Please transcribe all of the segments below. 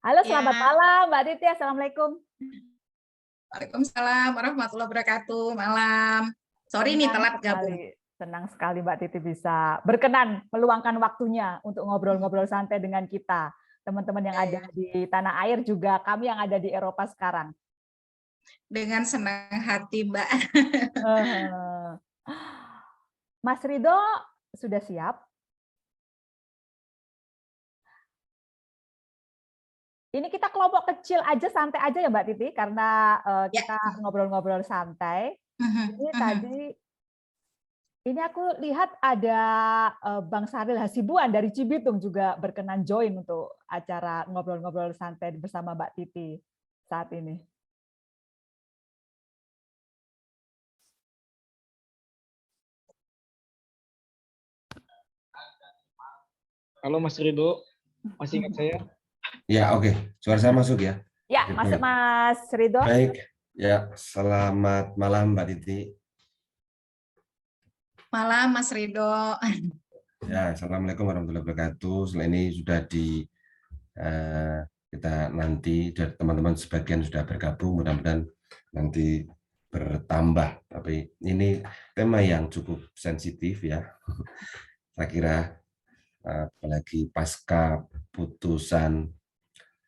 Halo, selamat Ya, malam Mbak Titi. Assalamualaikum. Waalaikumsalam warahmatullahi wabarakatuh. Malam. Sorry nih Senang telat gabung. sekali, senang sekali Mbak Titi bisa berkenan meluangkan waktunya untuk ngobrol-ngobrol santai dengan kita. Teman-teman yang ada Eh, di tanah air juga kami yang ada di Eropa sekarang. Dengan senang hati, Mbak. Eh, Mas Ridho sudah siap? Ini kita kelompok kecil aja, santai aja ya Mbak Titi, karena Ya. kita ngobrol-ngobrol santai. Mhm, Ini mhm. tadi Ini aku lihat ada Bang Syahril Hasibuan dari Cibitung juga berkenan join untuk acara ngobrol-ngobrol santai bersama Mbak Titi saat ini. Halo Mas Ridho, masih ingat saya? Ya, oke. Suara saya masuk ya? Ya, Oke, masuk baik. Mas Ridho. Baik. Ya, selamat malam Mbak Titi. Malam, Mas Ridho. Ya, Assalamualaikum warahmatullahi wabarakatuh. Setelah ini sudah kita nanti dari teman-teman sebagian sudah bergabung, mudah-mudahan nanti bertambah. Tapi ini tema yang cukup sensitif ya. Saya kira apalagi pasca putusan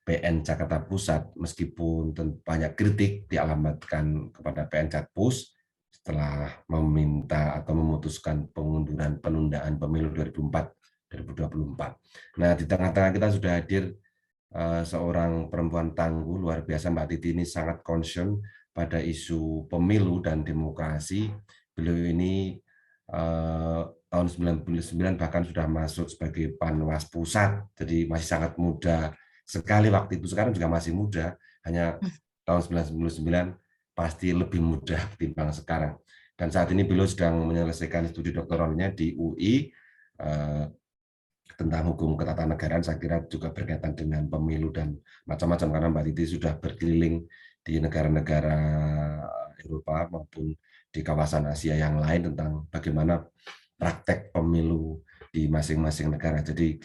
PN Jakarta Pusat, meskipun banyak kritik dialamatkan kepada PN Jakpus setelah meminta atau memutuskan penundaan pemilu 2024. Nah, di tengah-tengah kita sudah hadir seorang perempuan tangguh luar biasa. Mbak Titi ini sangat concern pada isu pemilu dan demokrasi. Beliau ini tahun 99 bahkan sudah masuk sebagai Panwas Pusat, jadi masih sangat muda sekali waktu itu. Sekarang juga masih muda, hanya tahun 99 pasti lebih muda ketimbang sekarang. Dan saat ini beliau sedang menyelesaikan studi doktoralnya di UI tentang hukum ketatanegaraan. Saya kira juga berkaitan dengan pemilu dan macam-macam, karena Mbak Titi sudah berkeliling di negara-negara Eropa maupun di kawasan Asia yang lain tentang bagaimana praktek pemilu di masing-masing negara. Jadi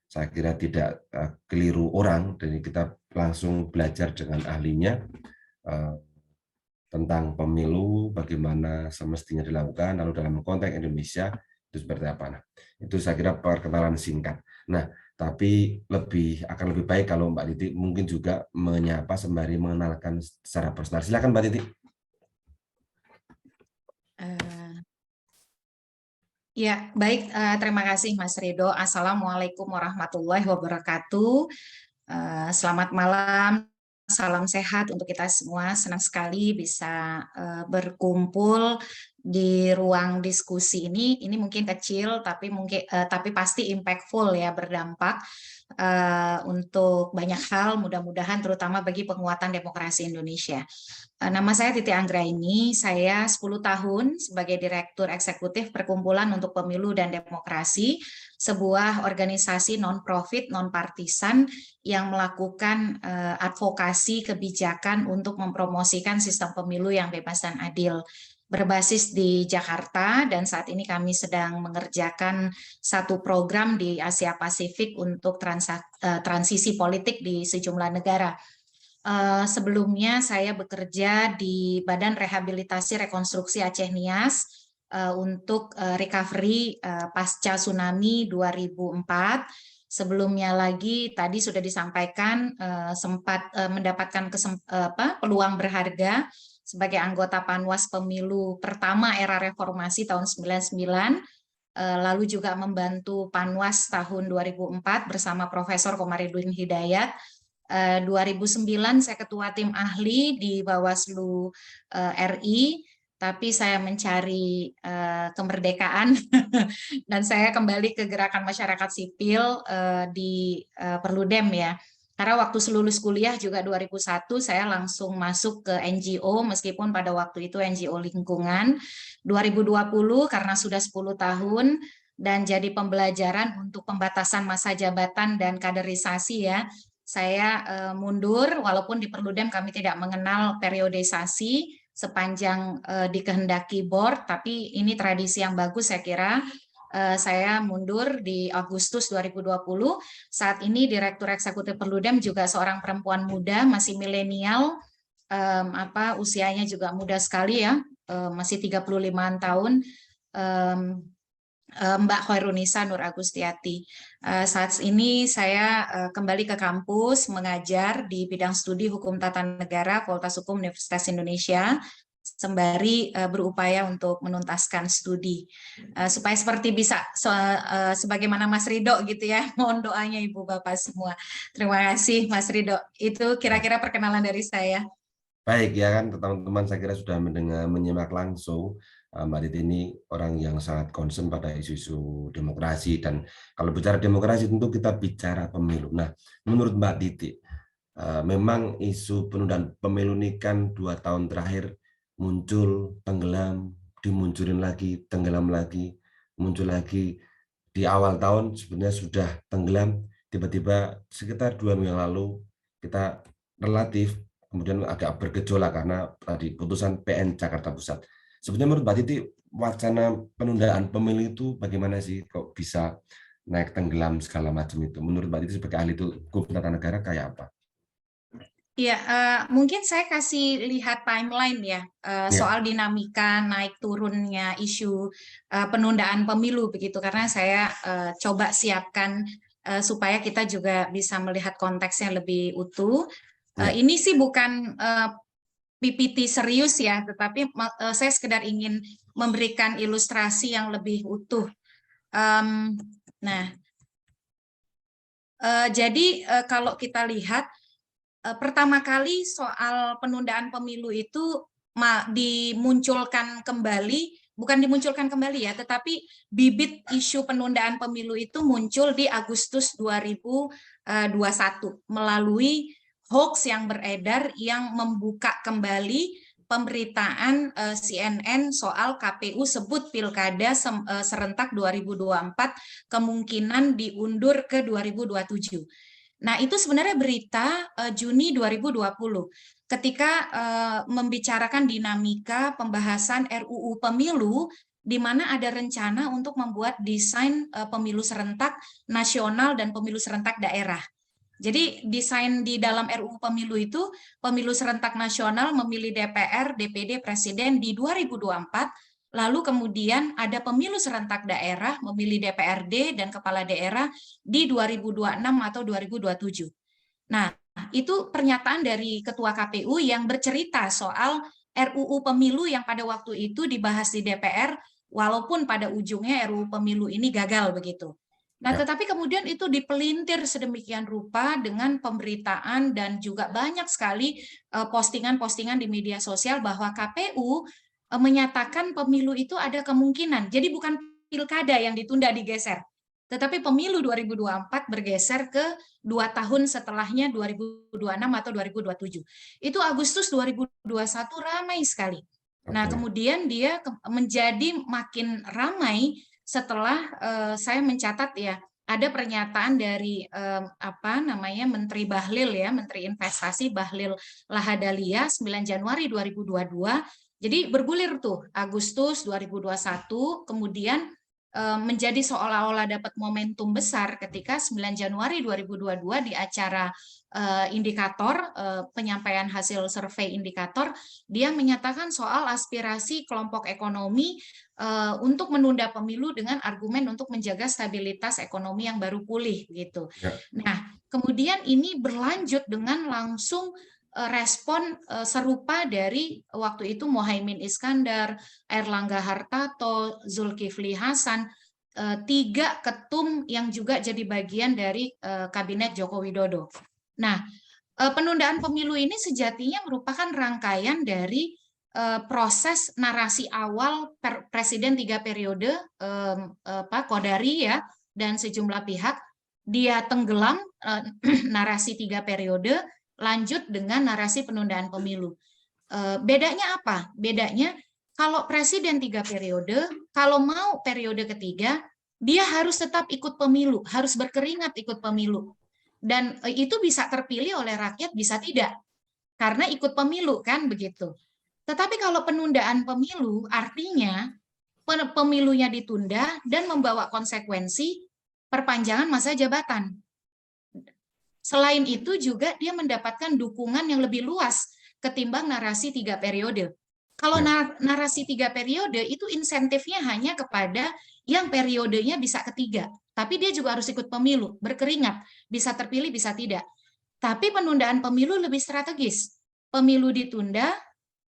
saya kira tidak keliru orang, dan kita langsung belajar dengan ahlinya tentang pemilu, bagaimana semestinya dilakukan, lalu dalam konteks Indonesia itu seperti apa. Nah, itu saya kira perkenalan singkat. Nah, tapi akan lebih baik kalau Mbak Titi mungkin juga menyapa sembari mengenalkan secara personal. Silakan Mbak Titi. Ya, baik. Terima kasih, Mas Ridho. Assalamualaikum warahmatullahi wabarakatuh. Selamat malam. Salam sehat untuk kita semua. Senang sekali bisa berkumpul di ruang diskusi ini. Ini mungkin kecil, tapi pasti impactful ya, berdampak untuk banyak hal. Mudah-mudahan terutama bagi penguatan demokrasi Indonesia. Nama saya Titi Anggraini. Saya 10 tahun sebagai Direktur Eksekutif Perkumpulan untuk Pemilu dan Demokrasi, sebuah organisasi non-profit, non-partisan yang melakukan advokasi kebijakan untuk mempromosikan sistem pemilu yang bebas dan adil. Berbasis di Jakarta, dan saat ini kami sedang mengerjakan satu program di Asia Pasifik untuk transisi politik di sejumlah negara. Sebelumnya saya bekerja di Badan Rehabilitasi Rekonstruksi Aceh Nias untuk recovery pasca tsunami 2004. Sebelumnya lagi tadi sudah disampaikan sempat mendapatkan peluang berharga sebagai anggota Panwas Pemilu pertama era reformasi tahun 99, lalu juga membantu Panwas tahun 2004 bersama Profesor Komarudin Hidayat. 2009 saya ketua tim ahli di Bawaslu RI, tapi saya mencari kemerdekaan dan saya kembali ke gerakan masyarakat sipil di Perludem ya. Karena waktu lulus kuliah juga 2001 saya langsung masuk ke NGO, meskipun pada waktu itu NGO lingkungan. 2020 karena sudah 10 tahun dan jadi pembelajaran untuk pembatasan masa jabatan dan kaderisasi ya. Saya mundur, walaupun di Perludem kami tidak mengenal periodisasi sepanjang dikehendaki board, tapi ini tradisi yang bagus saya kira. Saya mundur di Agustus 2020. Saat ini Direktur Eksekutif Perludem juga seorang perempuan muda, masih milenial, usianya juga muda sekali ya, masih 35 tahun. Mbak Khairunisa Nur Agustiati. Saat ini saya kembali ke kampus mengajar di bidang studi Hukum Tata Negara Fakultas Hukum Universitas Indonesia, sembari berupaya untuk menuntaskan studi. Supaya seperti bisa sebagaimana Mas Ridho gitu ya, mohon doanya Ibu Bapak semua. Terima kasih Mas Ridho. Itu kira-kira perkenalan dari saya. Baik ya kan teman-teman, saya kira sudah menyimak langsung. Mbak Titi ini orang yang sangat concern pada isu-isu demokrasi, dan kalau bicara demokrasi tentu kita bicara pemilu. Nah, menurut Mbak Titi, memang isu penundaan pemilu ini kan 2 tahun terakhir muncul, tenggelam, dimunculin lagi, tenggelam lagi, muncul lagi. Di awal tahun sebenarnya sudah tenggelam, tiba-tiba sekitar 2 minggu yang lalu kita relatif kemudian agak bergejolak karena tadi putusan PN Jakarta Pusat. Sebenarnya menurut Mbak Titi, wacana penundaan pemilu itu bagaimana sih, kok bisa naik tenggelam segala macam itu? Menurut Mbak Titi sebagai ahli hukum tata negara kayak apa? Ya, mungkin saya kasih lihat timeline ya, soal dinamika naik turunnya isu penundaan pemilu begitu, karena saya coba siapkan supaya kita juga bisa melihat konteksnya lebih utuh. Ini sih bukan PPT serius ya, tetapi saya sekedar ingin memberikan ilustrasi yang lebih utuh. Jadi kalau kita lihat, pertama kali soal penundaan pemilu itu dimunculkan kembali, bukan dimunculkan kembali ya, tetapi bibit isu penundaan pemilu itu muncul di Agustus 2021 melalui hoax yang beredar yang membuka kembali pemberitaan CNN soal KPU sebut pilkada serentak 2024 kemungkinan diundur ke 2027. Nah, itu sebenarnya berita Juni 2020 ketika membicarakan dinamika pembahasan RUU Pemilu, di mana ada rencana untuk membuat desain pemilu serentak nasional dan pemilu serentak daerah. Jadi desain di dalam RUU Pemilu itu, pemilu serentak nasional memilih DPR, DPD, Presiden di 2024, lalu kemudian ada pemilu serentak daerah memilih DPRD dan kepala daerah di 2026 atau 2027. Nah, itu pernyataan dari Ketua KPU yang bercerita soal RUU Pemilu yang pada waktu itu dibahas di DPR, walaupun pada ujungnya RUU Pemilu ini gagal begitu. Nah, tetapi kemudian itu dipelintir sedemikian rupa dengan pemberitaan dan juga banyak sekali postingan-postingan di media sosial bahwa KPU menyatakan pemilu itu ada kemungkinan. Jadi bukan pilkada yang ditunda digeser, tetapi pemilu 2024 bergeser ke 2 tahun setelahnya 2026 atau 2027. Itu Agustus 2021 ramai sekali. Nah, kemudian dia menjadi makin ramai setelah saya mencatat ya, ada pernyataan dari Menteri Bahlil ya, Menteri Investasi Bahlil Lahadalia 9 Januari 2022. Jadi bergulir tuh Agustus 2021, kemudian menjadi seolah-olah dapat momentum besar ketika 9 Januari 2022 di acara indikator penyampaian hasil survei indikator, dia menyatakan soal aspirasi kelompok ekonomi untuk menunda pemilu dengan argumen untuk menjaga stabilitas ekonomi yang baru pulih gitu. Nah, kemudian ini berlanjut dengan langsung respon serupa dari waktu itu Muhaimin Iskandar, Airlangga Hartarto, Zulkifli Hasan, 3 ketum yang juga jadi bagian dari kabinet Joko Widodo. Nah, penundaan pemilu ini sejatinya merupakan rangkaian dari proses narasi awal Presiden 3 periode Pak Kodari ya dan sejumlah pihak, dia tenggelam narasi 3 periode, lanjut dengan narasi penundaan pemilu. Bedanya apa? Bedanya kalau Presiden 3 periode, kalau mau periode ketiga, dia harus tetap ikut pemilu, harus berkeringat ikut pemilu. Dan itu bisa terpilih oleh rakyat, bisa tidak. Karena ikut pemilu kan begitu. Tetapi kalau penundaan pemilu artinya pemilunya ditunda dan membawa konsekuensi perpanjangan masa jabatan. Selain itu juga dia mendapatkan dukungan yang lebih luas ketimbang narasi 3 periode. Kalau narasi 3 periode itu insentifnya hanya kepada yang periodenya bisa ketiga, tapi dia juga harus ikut pemilu, berkeringat, bisa terpilih, bisa tidak. Tapi penundaan pemilu lebih strategis. Pemilu ditunda,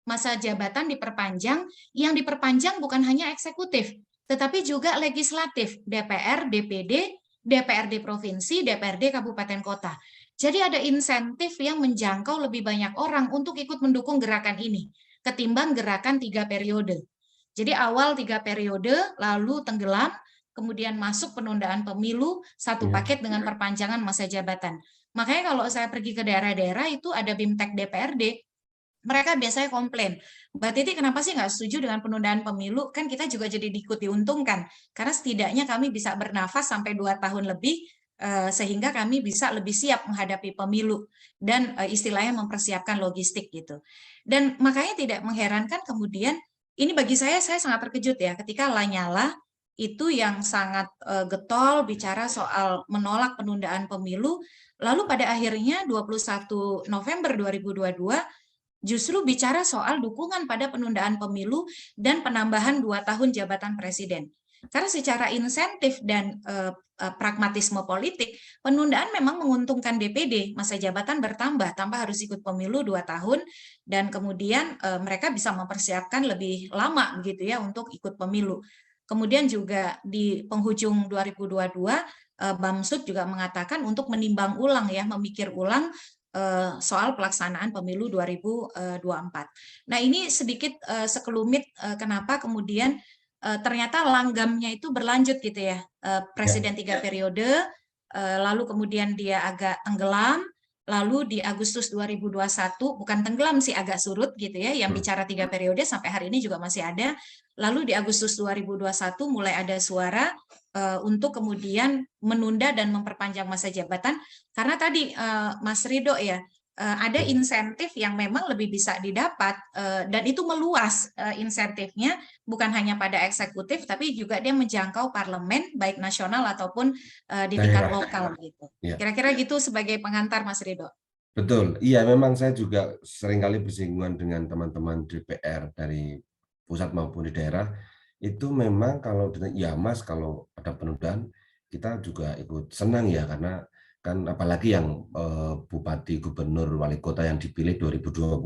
masa jabatan diperpanjang, yang diperpanjang bukan hanya eksekutif, tetapi juga legislatif, DPR, DPD, DPRD provinsi, DPRD kabupaten kota. Jadi ada insentif yang menjangkau lebih banyak orang untuk ikut mendukung gerakan ini, ketimbang gerakan 3 periode. Jadi awal 3 periode, lalu tenggelam, kemudian masuk penundaan pemilu, satu paket dengan perpanjangan masa jabatan. Makanya kalau saya pergi ke daerah-daerah itu ada BIMTEK DPRD, mereka biasanya komplain, Mbak Titi kenapa sih nggak setuju dengan penundaan pemilu? Kan kita juga jadi ikut diuntungkan, karena setidaknya kami bisa bernafas sampai 2 tahun lebih, sehingga kami bisa lebih siap menghadapi pemilu dan istilahnya mempersiapkan logistik gitu. Dan makanya tidak mengherankan kemudian, ini bagi saya sangat terkejut ya, ketika Lanyala itu yang sangat getol bicara soal menolak penundaan pemilu, lalu pada akhirnya 21 November 2022 justru bicara soal dukungan pada penundaan pemilu dan penambahan 2 tahun jabatan presiden. Karena secara insentif dan pragmatisme politik, penundaan memang menguntungkan DPD, masa jabatan bertambah, tanpa harus ikut pemilu 2 tahun, dan kemudian mereka bisa mempersiapkan lebih lama begitu ya untuk ikut pemilu. Kemudian juga di penghujung 2022, Bamsud juga mengatakan untuk menimbang ulang ya, memikir ulang soal pelaksanaan pemilu 2024. Nah ini sedikit sekelumit kenapa kemudian ternyata langgamnya itu berlanjut gitu ya, presiden 3 periode, lalu kemudian dia agak tenggelam, lalu di Agustus 2021 bukan tenggelam sih, agak surut gitu ya, yang bicara 3 periode sampai hari ini juga masih ada. Lalu di Agustus 2021 mulai ada suara untuk kemudian menunda dan memperpanjang masa jabatan, karena tadi Mas Ridho ya, ada insentif yang memang lebih bisa didapat, dan itu meluas insentifnya, bukan hanya pada eksekutif, tapi juga dia menjangkau parlemen, baik nasional ataupun di tingkat lokal gitu. Kira-kira gitu sebagai pengantar Mas Ridho. Betul, iya memang saya juga seringkali bersinggungan dengan teman-teman DPR dari pusat maupun di daerah, itu memang kalau ya Mas, kalau ada penundaan kita juga ikut senang ya, karena kan apalagi yang bupati, gubernur, wali kota yang dipilih 2020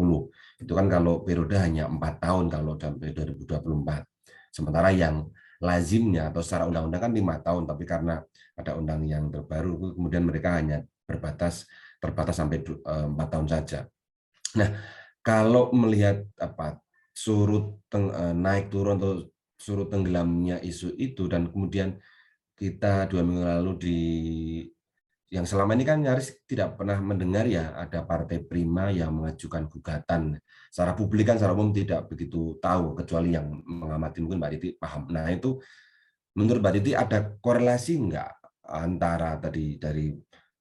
itu kan kalau periode hanya 4 tahun kalau sampai 2024, sementara yang lazimnya atau secara undang-undang kan 5 tahun, tapi karena ada undang yang terbaru kemudian mereka hanya terbatas sampai 4 tahun saja. Nah, kalau melihat naik turun atau surut tenggelamnya isu itu, dan kemudian kita 2 minggu lalu yang selama ini kan nyaris tidak pernah mendengar ya ada Partai Prima yang mengajukan gugatan. Secara publik kan secara umum tidak begitu tahu, kecuali yang mengamati mungkin Mbak Titi paham. Nah itu menurut Mbak Titi ada korelasi enggak antara tadi dari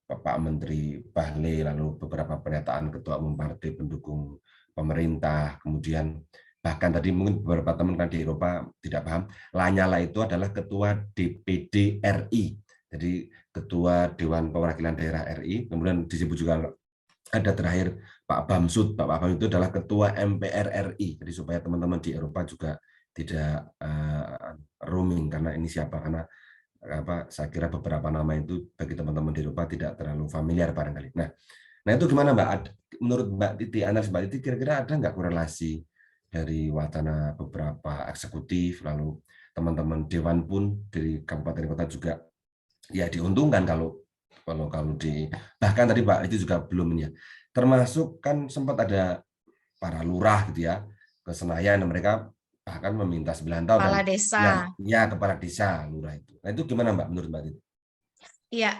Bapak Menteri Bahlil, lalu beberapa pernyataan ketua umum partai pendukung pemerintah, kemudian bahkan tadi mungkin beberapa teman di Eropa tidak paham, Lanyala itu adalah ketua DPD RI, jadi ketua Dewan Perwakilan Daerah RI, kemudian disebut juga ada terakhir Pak Bamsud. Pak Bamsud itu adalah ketua MPR RI, jadi supaya teman-teman di Eropa juga tidak roaming karena ini siapa, karena saya kira beberapa nama itu bagi teman-teman di Eropa tidak terlalu familiar barangkali. Nah itu gimana Mbak? Menurut Mbak Titi, analis Mbak Titi, kira-kira ada nggak korelasi dari wacana beberapa eksekutif, lalu teman-teman dewan pun dari kabupaten kota juga ya diuntungkan kalau bahkan tadi Pak itu juga belumnya, termasuk kan sempat ada para lurah gitu ya ke Senayan, mereka bahkan meminta 9 tahun kepala desa. Ya kepala desa lurah itu. Nah itu gimana Mbak menurut Mbak Titi? Ya,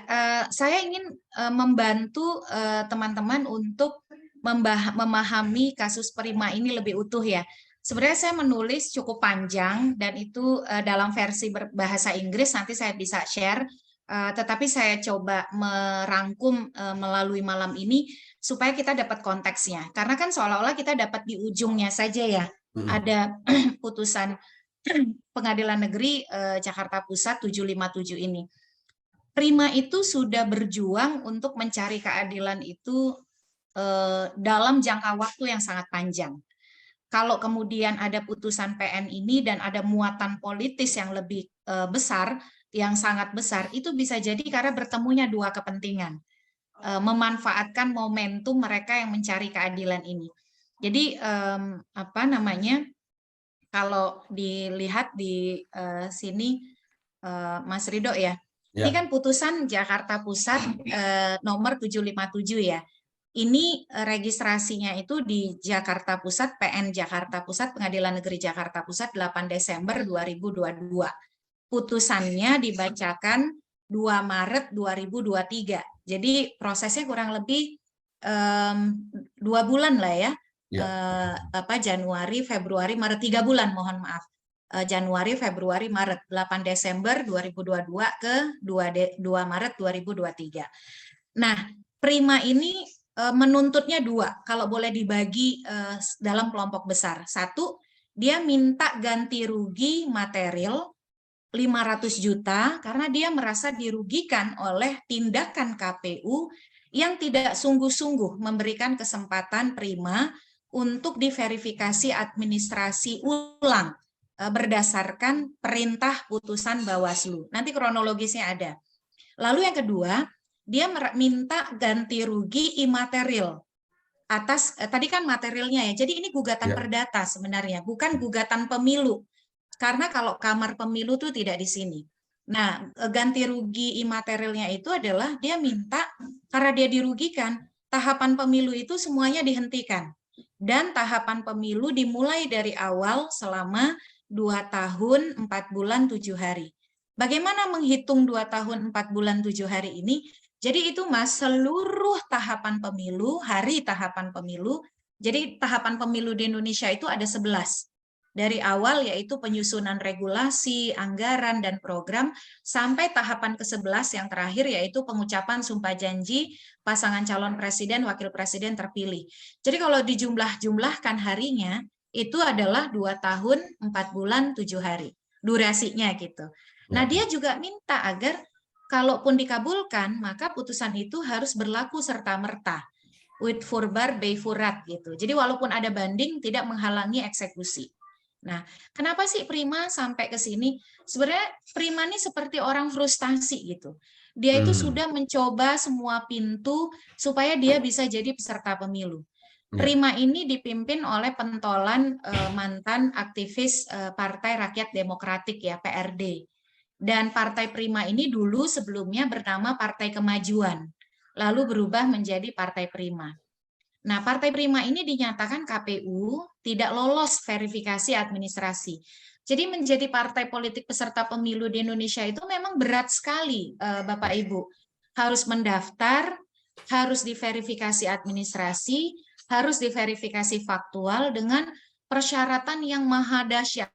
saya ingin membantu teman-teman untuk memahami kasus Prima ini lebih utuh ya. Sebenarnya saya menulis cukup panjang dan itu dalam versi berbahasa Inggris, nanti saya bisa share, tetapi saya coba merangkum melalui malam ini supaya kita dapat konteksnya. Karena kan seolah-olah kita dapat di ujungnya saja ya, ada putusan Pengadilan Negeri Jakarta Pusat 757 ini. Prima itu sudah berjuang untuk mencari keadilan itu dalam jangka waktu yang sangat panjang. Kalau kemudian ada putusan PN ini dan ada muatan politis yang lebih besar, yang sangat besar, itu bisa jadi karena bertemunya dua kepentingan, memanfaatkan momentum mereka yang mencari keadilan ini. Jadi kalau dilihat di sini, Mas Ridho ya, ini kan putusan Jakarta Pusat nomor 757 ya. Ini registrasinya itu di Jakarta Pusat, PN Jakarta Pusat, Pengadilan Negeri Jakarta Pusat 8 Desember 2022. Putusannya dibacakan 2 Maret 2023. Jadi prosesnya kurang lebih 2 bulan lah ya. Januari, Februari, Maret, 3 bulan, mohon maaf. Januari, Februari, Maret, 8 Desember 2022 ke 2 Maret 2023. Nah, Prima ini menuntutnya dua, kalau boleh dibagi dalam kelompok besar. Satu, dia minta ganti rugi material 500 juta karena dia merasa dirugikan oleh tindakan KPU yang tidak sungguh-sungguh memberikan kesempatan Prima untuk diverifikasi administrasi ulang berdasarkan perintah putusan Bawaslu. Nanti kronologisnya ada. Lalu yang kedua, dia minta ganti rugi imaterial atas tadi kan materialnya ya. Jadi ini gugatan perdata sebenarnya, bukan gugatan pemilu. Karena kalau kamar pemilu itu tidak di sini. Nah, ganti rugi imaterialnya itu adalah dia minta karena dia dirugikan, tahapan pemilu itu semuanya dihentikan. Dan tahapan pemilu dimulai dari awal selama 2 tahun 4 bulan 7 hari. Bagaimana menghitung 2 tahun 4 bulan 7 hari ini? Jadi itu Mas, seluruh tahapan pemilu, hari tahapan pemilu, jadi tahapan pemilu di Indonesia itu ada 11. Dari awal yaitu penyusunan regulasi, anggaran, dan program, sampai tahapan ke-11 yang terakhir yaitu pengucapan sumpah janji pasangan calon presiden, wakil presiden terpilih. Jadi kalau dijumlah-jumlahkan harinya, itu adalah 2 tahun 4 bulan 7 hari. Durasinya gitu. Nah dia juga minta agar kalaupun dikabulkan, maka putusan itu harus berlaku serta-merta, with furbar bei furat gitu. Jadi walaupun ada banding, tidak menghalangi eksekusi. Nah, kenapa sih Prima sampai ke sini? Sebenarnya Prima ini seperti orang frustasi gitu. Dia itu sudah mencoba semua pintu supaya dia bisa jadi peserta pemilu. Prima ini dipimpin oleh pentolan mantan aktivis Partai Rakyat Demokratik ya, PRD. Dan Partai Prima ini dulu sebelumnya bernama Partai Kemajuan, lalu berubah menjadi Partai Prima. Nah, Partai Prima ini dinyatakan KPU tidak lolos verifikasi administrasi. Jadi menjadi partai politik peserta pemilu di Indonesia itu memang berat sekali, Bapak Ibu. Harus mendaftar, harus diverifikasi administrasi, harus diverifikasi faktual dengan persyaratan yang maha dahsyat.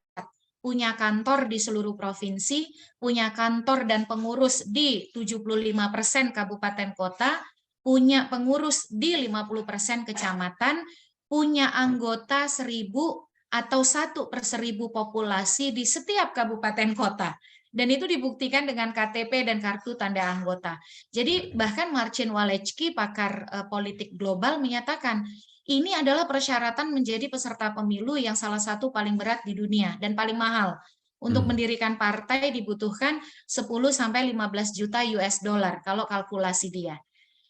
Punya kantor di seluruh provinsi, punya kantor dan pengurus di 75% kabupaten kota, punya pengurus di 50% kecamatan, punya anggota 1.000 atau 1/1000 populasi di setiap kabupaten kota. Dan itu dibuktikan dengan KTP dan kartu tanda anggota. Jadi bahkan Marcin Walecki, pakar politik global, menyatakan ini adalah persyaratan menjadi peserta pemilu yang salah satu paling berat di dunia dan paling mahal. Untuk mendirikan partai dibutuhkan 10-15 juta US dollar kalau kalkulasi dia.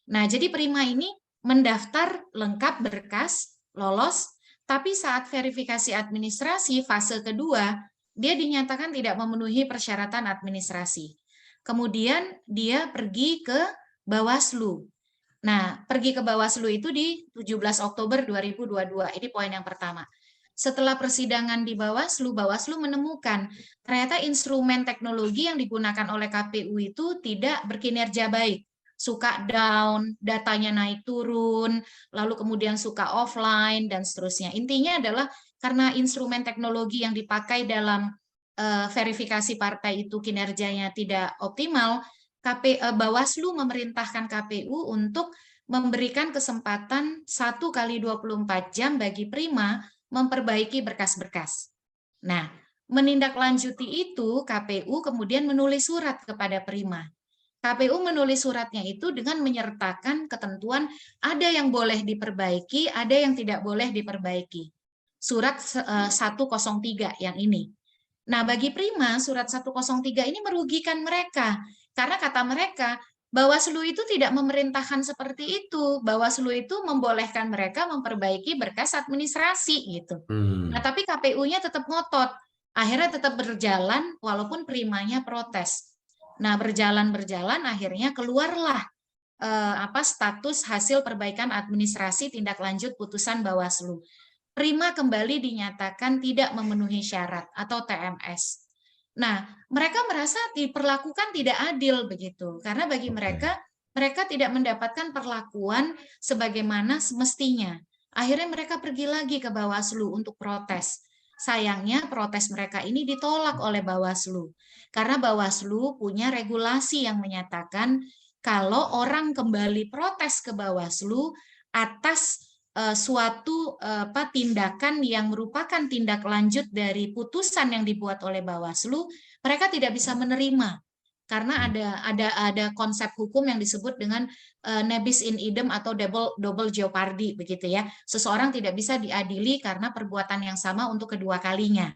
Nah, jadi Prima ini mendaftar lengkap berkas, lolos, tapi saat verifikasi administrasi fase kedua, dia dinyatakan tidak memenuhi persyaratan administrasi. Kemudian dia pergi ke Bawaslu. Nah, pergi ke Bawaslu itu di 17 Oktober 2022. Ini poin yang pertama. Setelah persidangan di Bawaslu, Bawaslu menemukan ternyata instrumen teknologi yang digunakan oleh KPU itu tidak berkinerja baik. Suka down, datanya naik turun, lalu kemudian suka offline, dan seterusnya. Intinya adalah karena instrumen teknologi yang dipakai dalam verifikasi partai itu kinerjanya tidak optimal, Bawaslu memerintahkan KPU untuk memberikan kesempatan 1 kali 24 jam bagi Prima memperbaiki berkas-berkas. Nah, Menindaklanjuti itu, KPU kemudian menulis surat kepada Prima. KPU menulis suratnya itu dengan menyertakan ketentuan ada yang boleh diperbaiki, ada yang tidak boleh diperbaiki. Surat 103 yang ini. Nah, bagi Prima, surat 103 ini merugikan mereka. Karena kata mereka, Bawaslu itu tidak memerintahkan seperti itu. Bawaslu itu membolehkan mereka memperbaiki berkas administrasi gitu. Nah, tapi KPU-nya tetap ngotot. Akhirnya tetap berjalan walaupun Primanya protes. Nah, berjalan akhirnya keluarlah status hasil perbaikan administrasi tindak lanjut putusan Bawaslu. Prima kembali dinyatakan tidak memenuhi syarat atau TMS. Nah, mereka merasa diperlakukan tidak adil begitu, karena bagi mereka tidak mendapatkan perlakuan sebagaimana semestinya. Akhirnya mereka pergi lagi ke Bawaslu untuk protes. Sayangnya protes mereka ini ditolak oleh Bawaslu, karena Bawaslu punya regulasi yang menyatakan kalau orang kembali protes ke Bawaslu atas suatu tindakan yang merupakan tindak lanjut dari putusan yang dibuat oleh Bawaslu, mereka tidak bisa menerima karena ada konsep hukum yang disebut dengan nebis in idem atau double jeopardy begitu ya. Seseorang tidak bisa diadili karena perbuatan yang sama untuk kedua kalinya.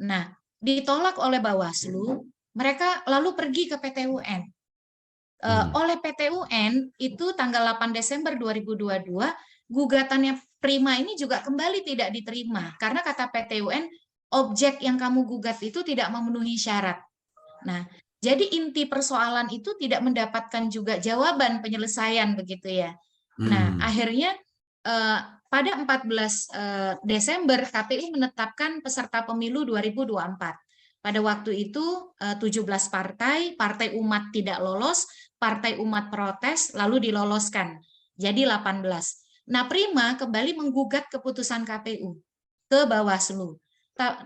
Nah, ditolak oleh Bawaslu, mereka lalu pergi ke PT UN. Oleh PT UN itu tanggal 8 Desember 2022 gugatannya Prima ini juga kembali tidak diterima karena kata PT UN objek yang kamu gugat itu tidak memenuhi syarat. Nah, jadi inti persoalan itu tidak mendapatkan juga jawaban penyelesaian begitu ya. Nah, akhirnya pada 14 Desember KPU menetapkan peserta pemilu 2024. Pada waktu itu 17 partai umat tidak lolos, partai umat protes, lalu diloloskan. Jadi 18. Nah, Prima kembali menggugat keputusan KPU ke Bawaslu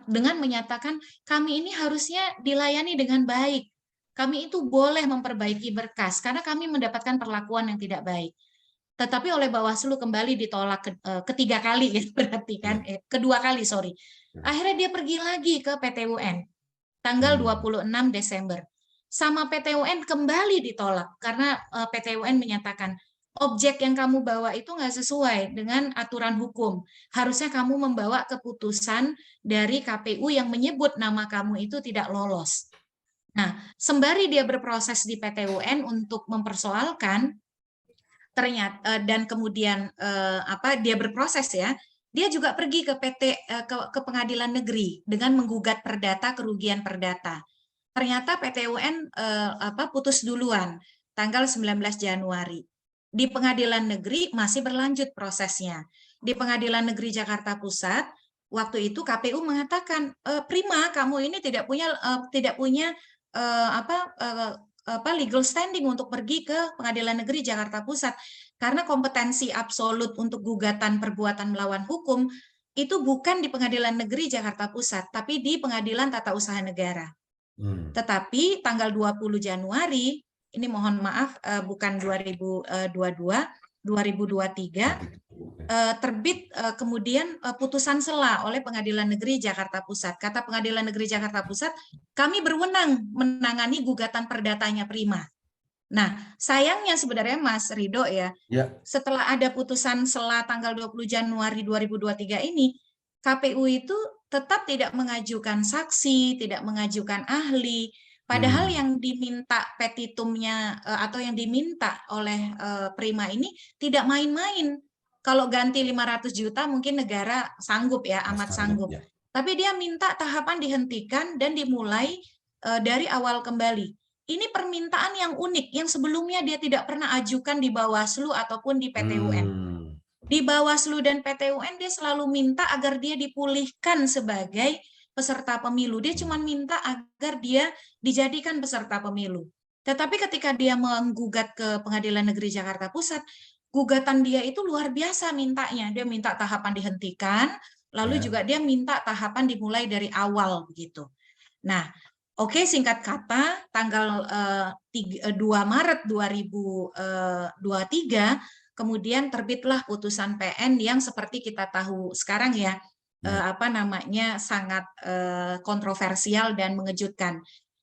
dengan menyatakan kami ini harusnya dilayani dengan baik. Kami itu boleh memperbaiki berkas karena kami mendapatkan perlakuan yang tidak baik. Tetapi oleh Bawaslu kembali ditolak ketiga kali ya, berarti kan kedua kali, sorry. Akhirnya dia pergi lagi ke PT UN tanggal 26 Desember. Sama PT UN kembali ditolak karena PT UN menyatakan objek yang kamu bawa itu nggak sesuai dengan aturan hukum. Harusnya kamu membawa keputusan dari KPU yang menyebut nama kamu itu tidak lolos. Nah, sembari dia berproses di PT UN untuk mempersoalkan, ternyata dan kemudian dia berproses ya, dia juga pergi ke ke pengadilan negeri dengan menggugat perdata kerugian perdata. Ternyata PT UN putus duluan tanggal 19 Januari. Di pengadilan negeri masih berlanjut prosesnya. Di pengadilan negeri Jakarta Pusat waktu itu KPU mengatakan Prima kamu ini tidak punya legal standing untuk pergi ke pengadilan negeri Jakarta Pusat karena kompetensi absolut untuk gugatan perbuatan melawan hukum itu bukan di pengadilan negeri Jakarta Pusat tapi di pengadilan tata usaha negara. Tetapi tanggal 20 Januari ini mohon maaf bukan 2022 2023 terbit kemudian putusan sela oleh Pengadilan Negeri Jakarta Pusat. Kata Pengadilan Negeri Jakarta Pusat, kami berwenang menangani gugatan perdatanya Prima. Nah, sayangnya sebenarnya Mas Ridho ya, setelah ada putusan sela tanggal 20 Januari 2023 ini, KPU itu tetap tidak mengajukan saksi, tidak mengajukan ahli, padahal yang diminta petitumnya atau yang diminta oleh Prima ini tidak main-main. Kalau ganti 500 juta mungkin negara sanggup ya, amat sanggup. Ya. Tapi dia minta tahapan dihentikan dan dimulai dari awal kembali. Ini permintaan yang unik, yang sebelumnya dia tidak pernah ajukan di Bawaslu ataupun di PT UN. Di Bawaslu dan PT UN dia selalu minta agar dia dipulihkan sebagai peserta pemilu. Dia cuma minta agar dia dijadikan peserta pemilu. Tetapi ketika dia menggugat ke Pengadilan Negeri Jakarta Pusat, gugatan dia itu luar biasa mintanya. Dia minta tahapan dihentikan, lalu juga dia minta tahapan dimulai dari awal begitu. Nah, oke, singkat kata, tanggal 2 Maret 2023 kemudian terbitlah putusan PN yang seperti kita tahu sekarang ya, sangat kontroversial dan mengejutkan.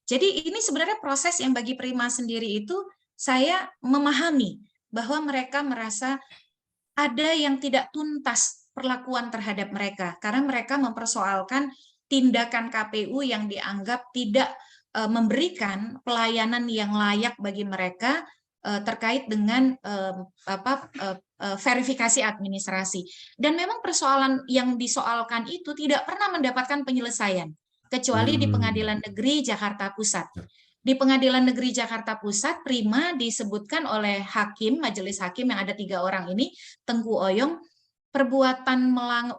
Jadi ini sebenarnya proses yang bagi Prima sendiri itu saya memahami bahwa mereka merasa ada yang tidak tuntas perlakuan terhadap mereka karena mereka mempersoalkan tindakan KPU yang dianggap tidak memberikan pelayanan yang layak bagi mereka terkait dengan verifikasi administrasi. Dan memang persoalan yang disoalkan itu tidak pernah mendapatkan penyelesaian kecuali di Pengadilan Negeri Jakarta Pusat. Di Pengadilan Negeri Jakarta Pusat, Prima disebutkan oleh majelis hakim yang ada 3 orang ini, Tengku Oyong, perbuatan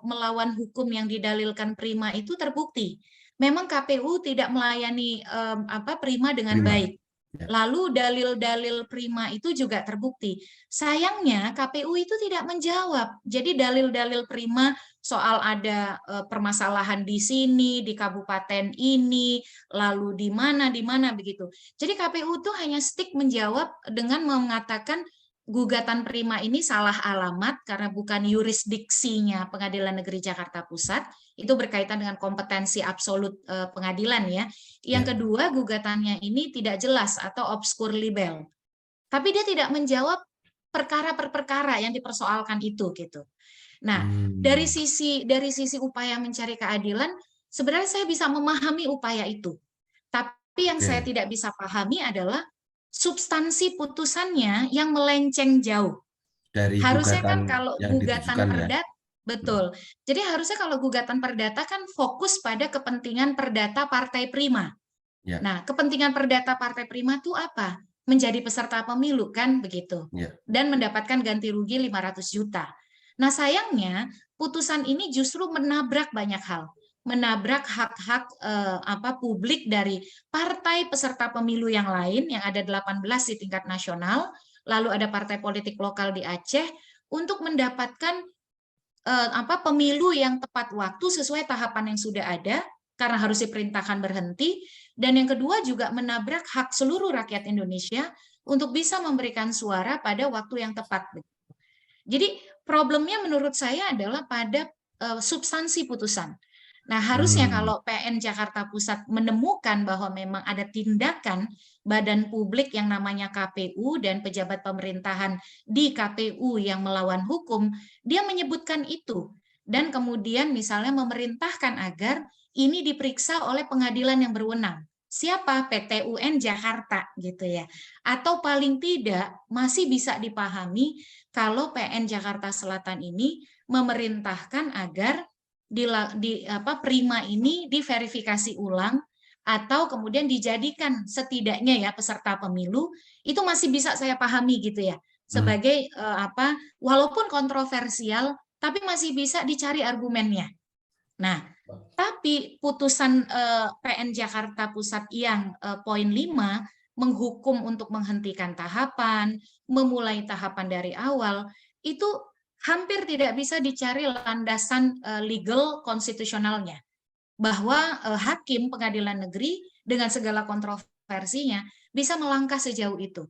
melawan hukum yang didalilkan Prima itu terbukti. Memang KPU tidak melayani Prima dengan baik. Lalu dalil-dalil Prima itu juga terbukti. Sayangnya KPU itu tidak menjawab. Jadi dalil-dalil Prima soal ada permasalahan di sini, di kabupaten ini, lalu di mana begitu. Jadi KPU tuh hanya stick menjawab dengan mengatakan gugatan Prima ini salah alamat karena bukan yurisdiksinya Pengadilan Negeri Jakarta Pusat, itu berkaitan dengan kompetensi absolut pengadilan ya. Yang kedua, gugatannya ini tidak jelas atau obskur libel. Tapi dia tidak menjawab perkara per perkara yang dipersoalkan itu gitu. Nah, dari sisi upaya mencari keadilan, sebenarnya saya bisa memahami upaya itu. Tapi yang saya tidak bisa pahami adalah substansi putusannya yang melenceng jauh. Dari harusnya kan kalau gugatan perdata, betul. Jadi harusnya kalau gugatan perdata kan fokus pada kepentingan perdata Partai Prima. Nah, kepentingan perdata Partai Prima itu apa? Menjadi peserta pemilu kan begitu. Dan mendapatkan ganti rugi 500 juta. Nah, sayangnya putusan ini justru menabrak banyak hal. Menabrak hak-hak publik dari partai peserta pemilu yang lain yang ada 18 di tingkat nasional, lalu ada partai politik lokal di Aceh untuk mendapatkan pemilu yang tepat waktu sesuai tahapan yang sudah ada karena harus diperintahkan berhenti, dan yang kedua juga menabrak hak seluruh rakyat Indonesia untuk bisa memberikan suara pada waktu yang tepat. Jadi problemnya menurut saya adalah pada substansi putusan. Nah, harusnya kalau PN Jakarta Pusat menemukan bahwa memang ada tindakan badan publik yang namanya KPU dan pejabat pemerintahan di KPU yang melawan hukum, dia menyebutkan itu. Dan kemudian misalnya memerintahkan agar ini diperiksa oleh pengadilan yang berwenang. Siapa? PT UN Jakarta gitu ya. Atau paling tidak masih bisa dipahami kalau PN Jakarta Selatan ini memerintahkan agar Prima ini diverifikasi ulang atau kemudian dijadikan setidaknya ya peserta pemilu, itu masih bisa saya pahami gitu ya, sebagai walaupun kontroversial tapi masih bisa dicari argumennya. Nah, tapi putusan PN Jakarta Pusat yang poin 5 menghukum untuk menghentikan tahapan, memulai tahapan dari awal, itu hampir tidak bisa dicari landasan legal konstitusionalnya. Bahwa hakim pengadilan negeri dengan segala kontroversinya bisa melangkah sejauh itu.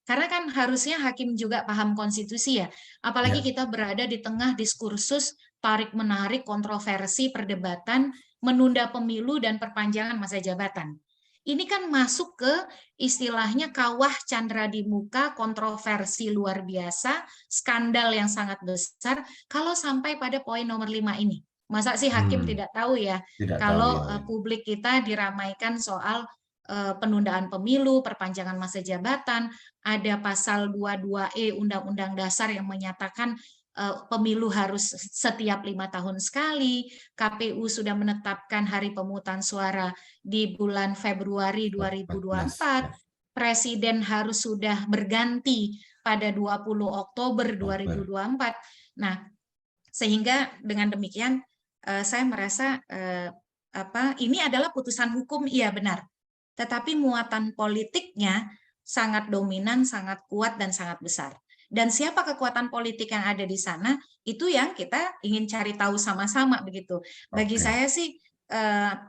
Karena kan harusnya hakim juga paham konstitusi ya. Apalagi kita berada di tengah diskursus tarik-menarik, kontroversi, perdebatan, menunda pemilu dan perpanjangan masa jabatan. Ini kan masuk ke istilahnya kawah Candra di muka, kontroversi luar biasa, skandal yang sangat besar, kalau sampai pada poin nomor 5 ini. Masa sih hakim tidak tahu ya, kalau publik kita diramaikan soal penundaan pemilu, perpanjangan masa jabatan, ada pasal 22E Undang-Undang Dasar yang menyatakan pemilu harus setiap 5 tahun sekali, KPU sudah menetapkan hari pemungutan suara di bulan Februari 2024, Presiden harus sudah berganti pada 20 Oktober 2024. Nah, sehingga dengan demikian saya merasa ini adalah putusan hukum, iya benar, tetapi muatan politiknya sangat dominan, sangat kuat, dan sangat besar. Dan siapa kekuatan politik yang ada di sana, itu yang kita ingin cari tahu sama-sama begitu. Bagi saya sih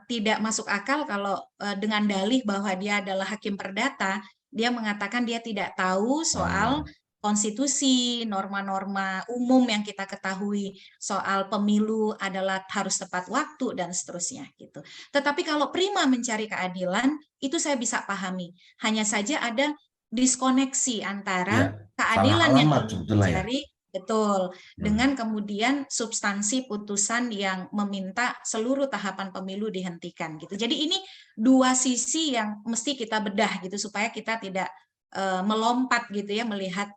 tidak masuk akal kalau dengan dalih bahwa dia adalah hakim perdata, dia mengatakan dia tidak tahu soal konstitusi, norma-norma umum yang kita ketahui soal pemilu adalah harus tepat waktu dan seterusnya gitu. Tetapi kalau Prima mencari keadilan, itu saya bisa pahami. Hanya saja ada diskoneksi antara salah keadilan yang alamat ingin sebetulnya ya. dicari, betul, dengan kemudian substansi putusan yang meminta seluruh tahapan pemilu dihentikan gitu. Jadi ini dua sisi yang mesti kita bedah gitu supaya kita tidak melompat gitu ya melihat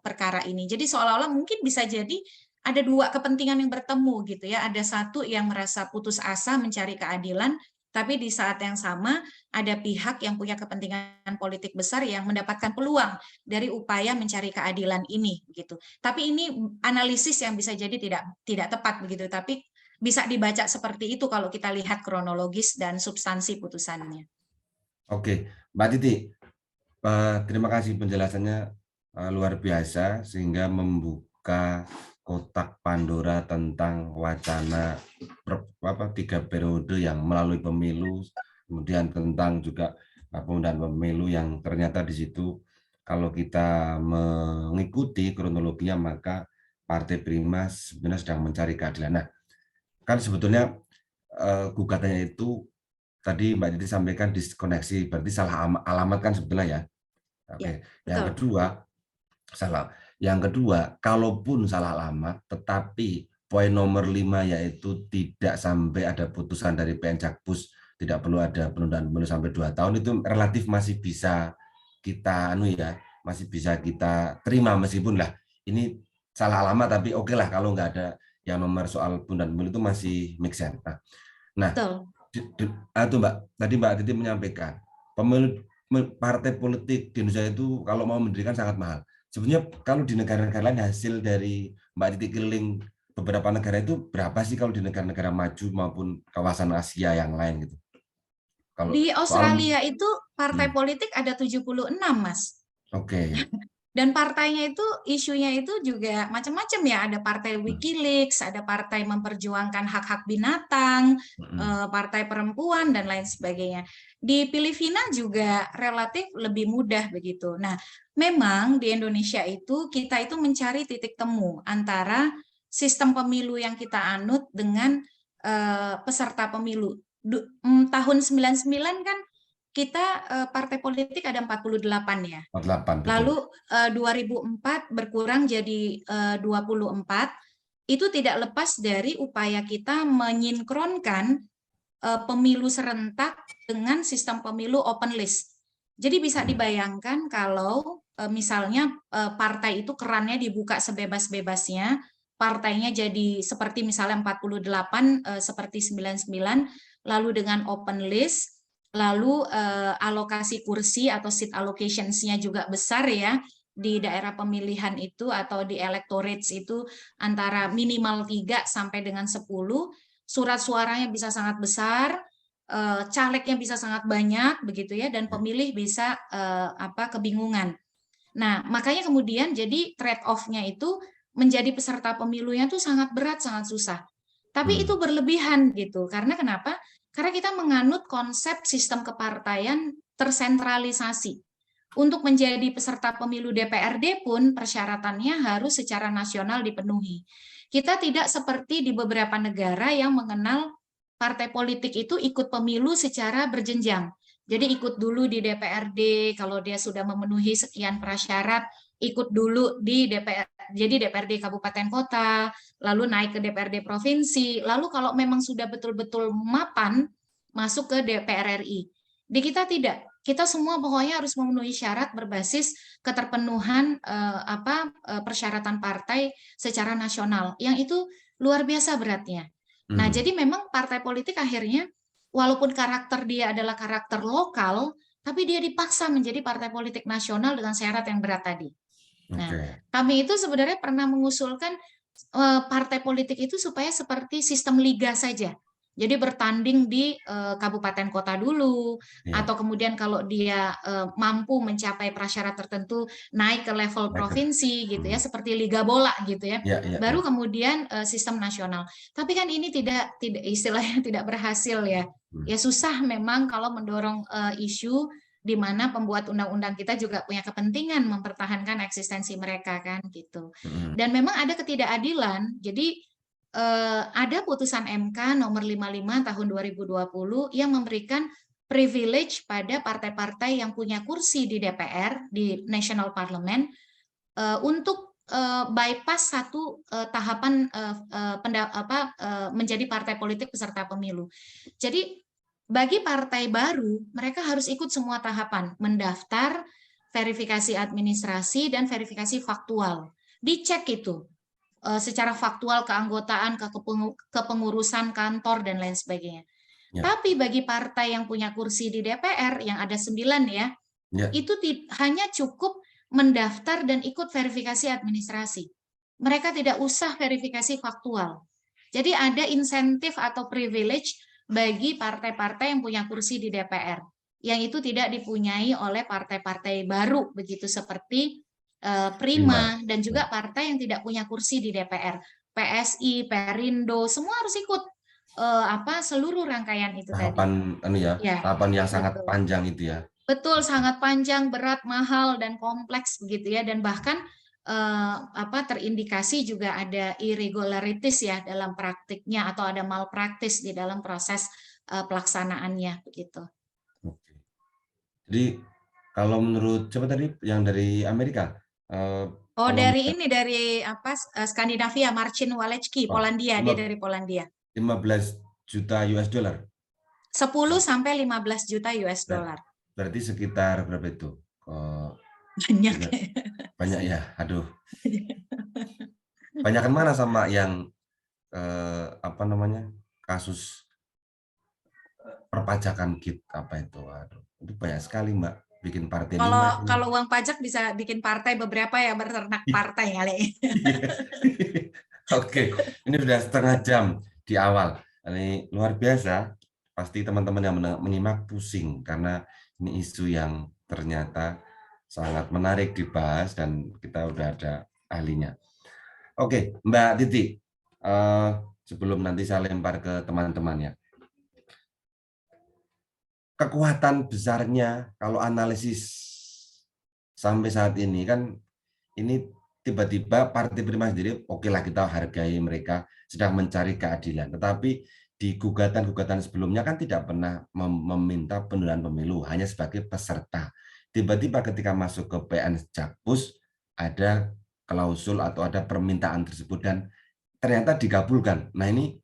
perkara ini. Jadi seolah-olah mungkin bisa jadi ada dua kepentingan yang bertemu gitu ya. Ada satu yang merasa putus asa mencari keadilan, tapi di saat yang sama ada pihak yang punya kepentingan politik besar yang mendapatkan peluang dari upaya mencari keadilan ini gitu. Tapi ini analisis yang bisa jadi tidak tepat begitu, tapi bisa dibaca seperti itu kalau kita lihat kronologis dan substansi putusannya. Oke, Mbak Titi, terima kasih penjelasannya luar biasa sehingga membuka kotak Pandora tentang wacana 3 periode yang melalui pemilu, kemudian tentang juga penundaan pemilu yang ternyata di situ kalau kita mengikuti kronologinya maka Partai Prima sebenarnya sedang mencari keadilan. Nah, kan sebetulnya gugatannya itu tadi Mbak Titi sampaikan diskoneksi, berarti salah alamat kan sebetulnya ya. Oke. Ya, Yang kedua, kalaupun salah alamat, tetapi poin nomor 5 yaitu tidak sampai ada putusan dari PN Jakpus, tidak perlu ada penundaan pemilu sampai 2 tahun, itu relatif masih bisa kita masih bisa kita terima meskipun lah ini salah alamat, tapi oke lah kalau nggak ada yang nomor soal penundaan pemilu itu masih make sense. Nah, itu Mbak, tadi Mbak Titi menyampaikan pemilu partai politik di Indonesia itu kalau mau mendirikan sangat mahal. Sebenarnya kalau di negara-negara lain hasil dari Mbak Titi keliling beberapa negara itu berapa sih kalau di negara-negara maju maupun kawasan Asia yang lain gitu? Kalau di Australia itu partai politik ada 76, Mas. Oke. Dan partainya itu isunya itu juga macam-macam ya, ada partai Wikileaks, ada partai memperjuangkan hak-hak binatang, partai perempuan dan lain sebagainya. Di Filipina juga relatif lebih mudah begitu. Nah, memang di Indonesia itu kita itu mencari titik temu antara sistem pemilu yang kita anut dengan peserta pemilu. Tahun 99 kan kita partai politik ada 48 ya. 48, betul. Lalu 2004 berkurang jadi 24. Itu tidak lepas dari upaya kita menyinkronkan pemilu serentak dengan sistem pemilu open list. Jadi bisa dibayangkan kalau misalnya partai itu kerannya dibuka sebebas-bebasnya, partainya jadi seperti misalnya 48 seperti 99, lalu dengan open list, lalu alokasi kursi atau seat allocations-nya juga besar ya di daerah pemilihan itu atau di electorates itu antara minimal 3 sampai dengan 10, surat suaranya bisa sangat besar, calegnya bisa sangat banyak begitu ya, dan pemilih bisa kebingungan. Nah, makanya kemudian jadi trade off-nya itu menjadi peserta pemilunya tuh sangat berat, sangat susah. Tapi itu berlebihan gitu. Karena kenapa? Karena kita menganut konsep sistem kepartaian tersentralisasi. Untuk menjadi peserta pemilu DPRD pun persyaratannya harus secara nasional dipenuhi. Kita tidak seperti di beberapa negara yang mengenal partai politik itu ikut pemilu secara berjenjang. Jadi ikut dulu di DPRD, kalau dia sudah memenuhi sekian prasyarat, ikut dulu di DPRD Kabupaten Kota, lalu naik ke DPRD Provinsi, lalu kalau memang sudah betul-betul mapan, masuk ke DPR RI. Di kita tidak, kita semua pokoknya harus memenuhi syarat berbasis keterpenuhan persyaratan partai secara nasional, yang itu luar biasa beratnya. Nah, jadi memang partai politik akhirnya, walaupun karakter dia adalah karakter lokal, tapi dia dipaksa menjadi partai politik nasional dengan syarat yang berat tadi. Nah, kami itu sebenarnya pernah mengusulkan partai politik itu supaya seperti sistem liga saja. Jadi bertanding di kabupaten kota dulu, atau kemudian kalau dia mampu mencapai prasyarat tertentu naik ke level provinsi gitu ya, seperti liga bola gitu ya. Baru kemudian sistem nasional. Tapi kan ini tidak istilahnya tidak berhasil ya. Ya susah memang kalau mendorong isu di mana pembuat undang-undang kita juga punya kepentingan mempertahankan eksistensi mereka kan gitu. Dan memang ada ketidakadilan. Jadi ada putusan MK nomor 55 tahun 2020 yang memberikan privilege pada partai-partai yang punya kursi di DPR, di National Parliament, untuk bypass satu tahapan menjadi partai politik peserta pemilu. Jadi bagi partai baru, mereka harus ikut semua tahapan, mendaftar, verifikasi administrasi, dan verifikasi faktual. Dicek itu secara faktual keanggotaan, kepengurusan kantor, dan lain sebagainya. Ya. Tapi bagi partai yang punya kursi di DPR, yang ada 9 ya, itu hanya cukup mendaftar dan ikut verifikasi administrasi. Mereka tidak usah verifikasi faktual. Jadi ada insentif atau privilege bagi partai-partai yang punya kursi di DPR, yang itu tidak dipunyai oleh partai-partai baru, begitu seperti Prima, dan juga partai yang tidak punya kursi di DPR. PSI, Perindo, semua harus ikut seluruh rangkaian itu tahapan, tadi. Tahapan yang sangat panjang itu ya. Betul, sangat panjang, berat, mahal, dan kompleks begitu ya, dan bahkan terindikasi juga ada irregularities ya dalam praktiknya atau ada malpraktis di dalam proses pelaksanaannya begitu. Oke. Jadi kalau menurut coba tadi yang dari Amerika? Dari Skandinavia, Marcin Walecki, Polandia, dia dari Polandia. 15 juta US dollar. 10 sampai 15 juta US dollar. Berarti sekitar berapa itu? Banyak. Banyak ya, aduh. Banyakan mana sama yang kasus perpajakan KIT apa itu? Aduh, itu banyak sekali Mbak, bikin partai. Kalau uang pajak bisa bikin partai beberapa ya, berternak partai kali. Oke, ini sudah setengah jam di awal. Ini luar biasa. Pasti teman-teman yang menyimak pusing karena ini isu yang ternyata sangat menarik dibahas dan kita udah ada ahlinya. Oke, Mbak Titi, sebelum nanti saya lempar ke teman-teman ya. Kekuatan besarnya kalau analisis sampai saat ini kan ini tiba-tiba Partai Prima sendiri, oke lah kita hargai mereka sedang mencari keadilan, tetapi di gugatan-gugatan sebelumnya kan tidak pernah meminta penundaan pemilu, hanya sebagai peserta. Tiba-tiba ketika masuk ke PN Jakpus ada klausul atau ada permintaan tersebut dan ternyata dikabulkan. Nah ini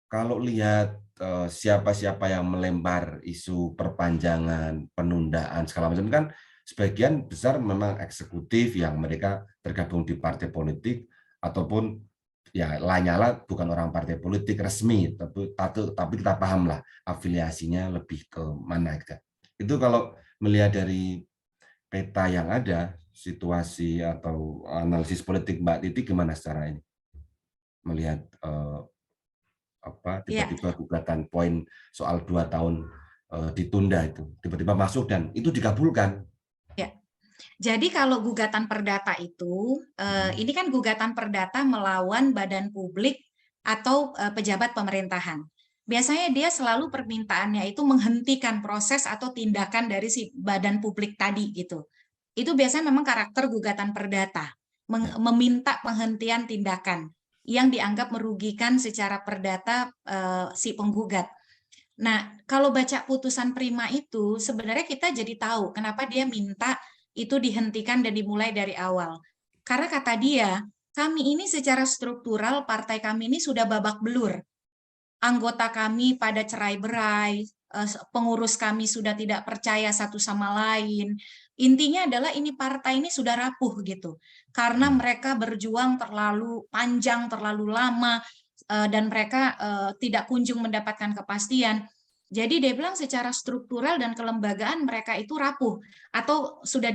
kalau lihat siapa-siapa yang melempar isu perpanjangan, penundaan segala macam kan sebagian besar memang eksekutif yang mereka tergabung di partai politik ataupun ya Lanyala bukan orang partai politik resmi, tapi kita paham lah afiliasinya lebih ke mana gitu. Itu kalau melihat dari peta yang ada, situasi atau analisis politik Mbak Titi gimana secara ini? Melihat tiba-tiba gugatan poin soal 2 tahun ditunda itu, tiba-tiba masuk dan itu dikabulkan. Ya. Jadi kalau gugatan perdata itu, ini kan gugatan perdata melawan badan publik atau pejabat pemerintahan. Biasanya dia selalu permintaannya itu menghentikan proses atau tindakan dari si badan publik tadi gitu. Itu biasanya memang karakter gugatan perdata, meminta penghentian tindakan yang dianggap merugikan secara perdata si penggugat. Nah, kalau baca putusan Prima itu sebenarnya kita jadi tahu kenapa dia minta itu dihentikan dan dimulai dari awal. Karena kata dia, kami ini secara struktural, partai kami ini sudah babak belur. Anggota kami pada cerai-berai, pengurus kami sudah tidak percaya satu sama lain. Intinya adalah ini partai ini sudah rapuh gitu. Karena mereka berjuang terlalu panjang, terlalu lama, dan mereka tidak kunjung mendapatkan kepastian. Jadi dia bilang secara struktural dan kelembagaan mereka itu rapuh atau sudah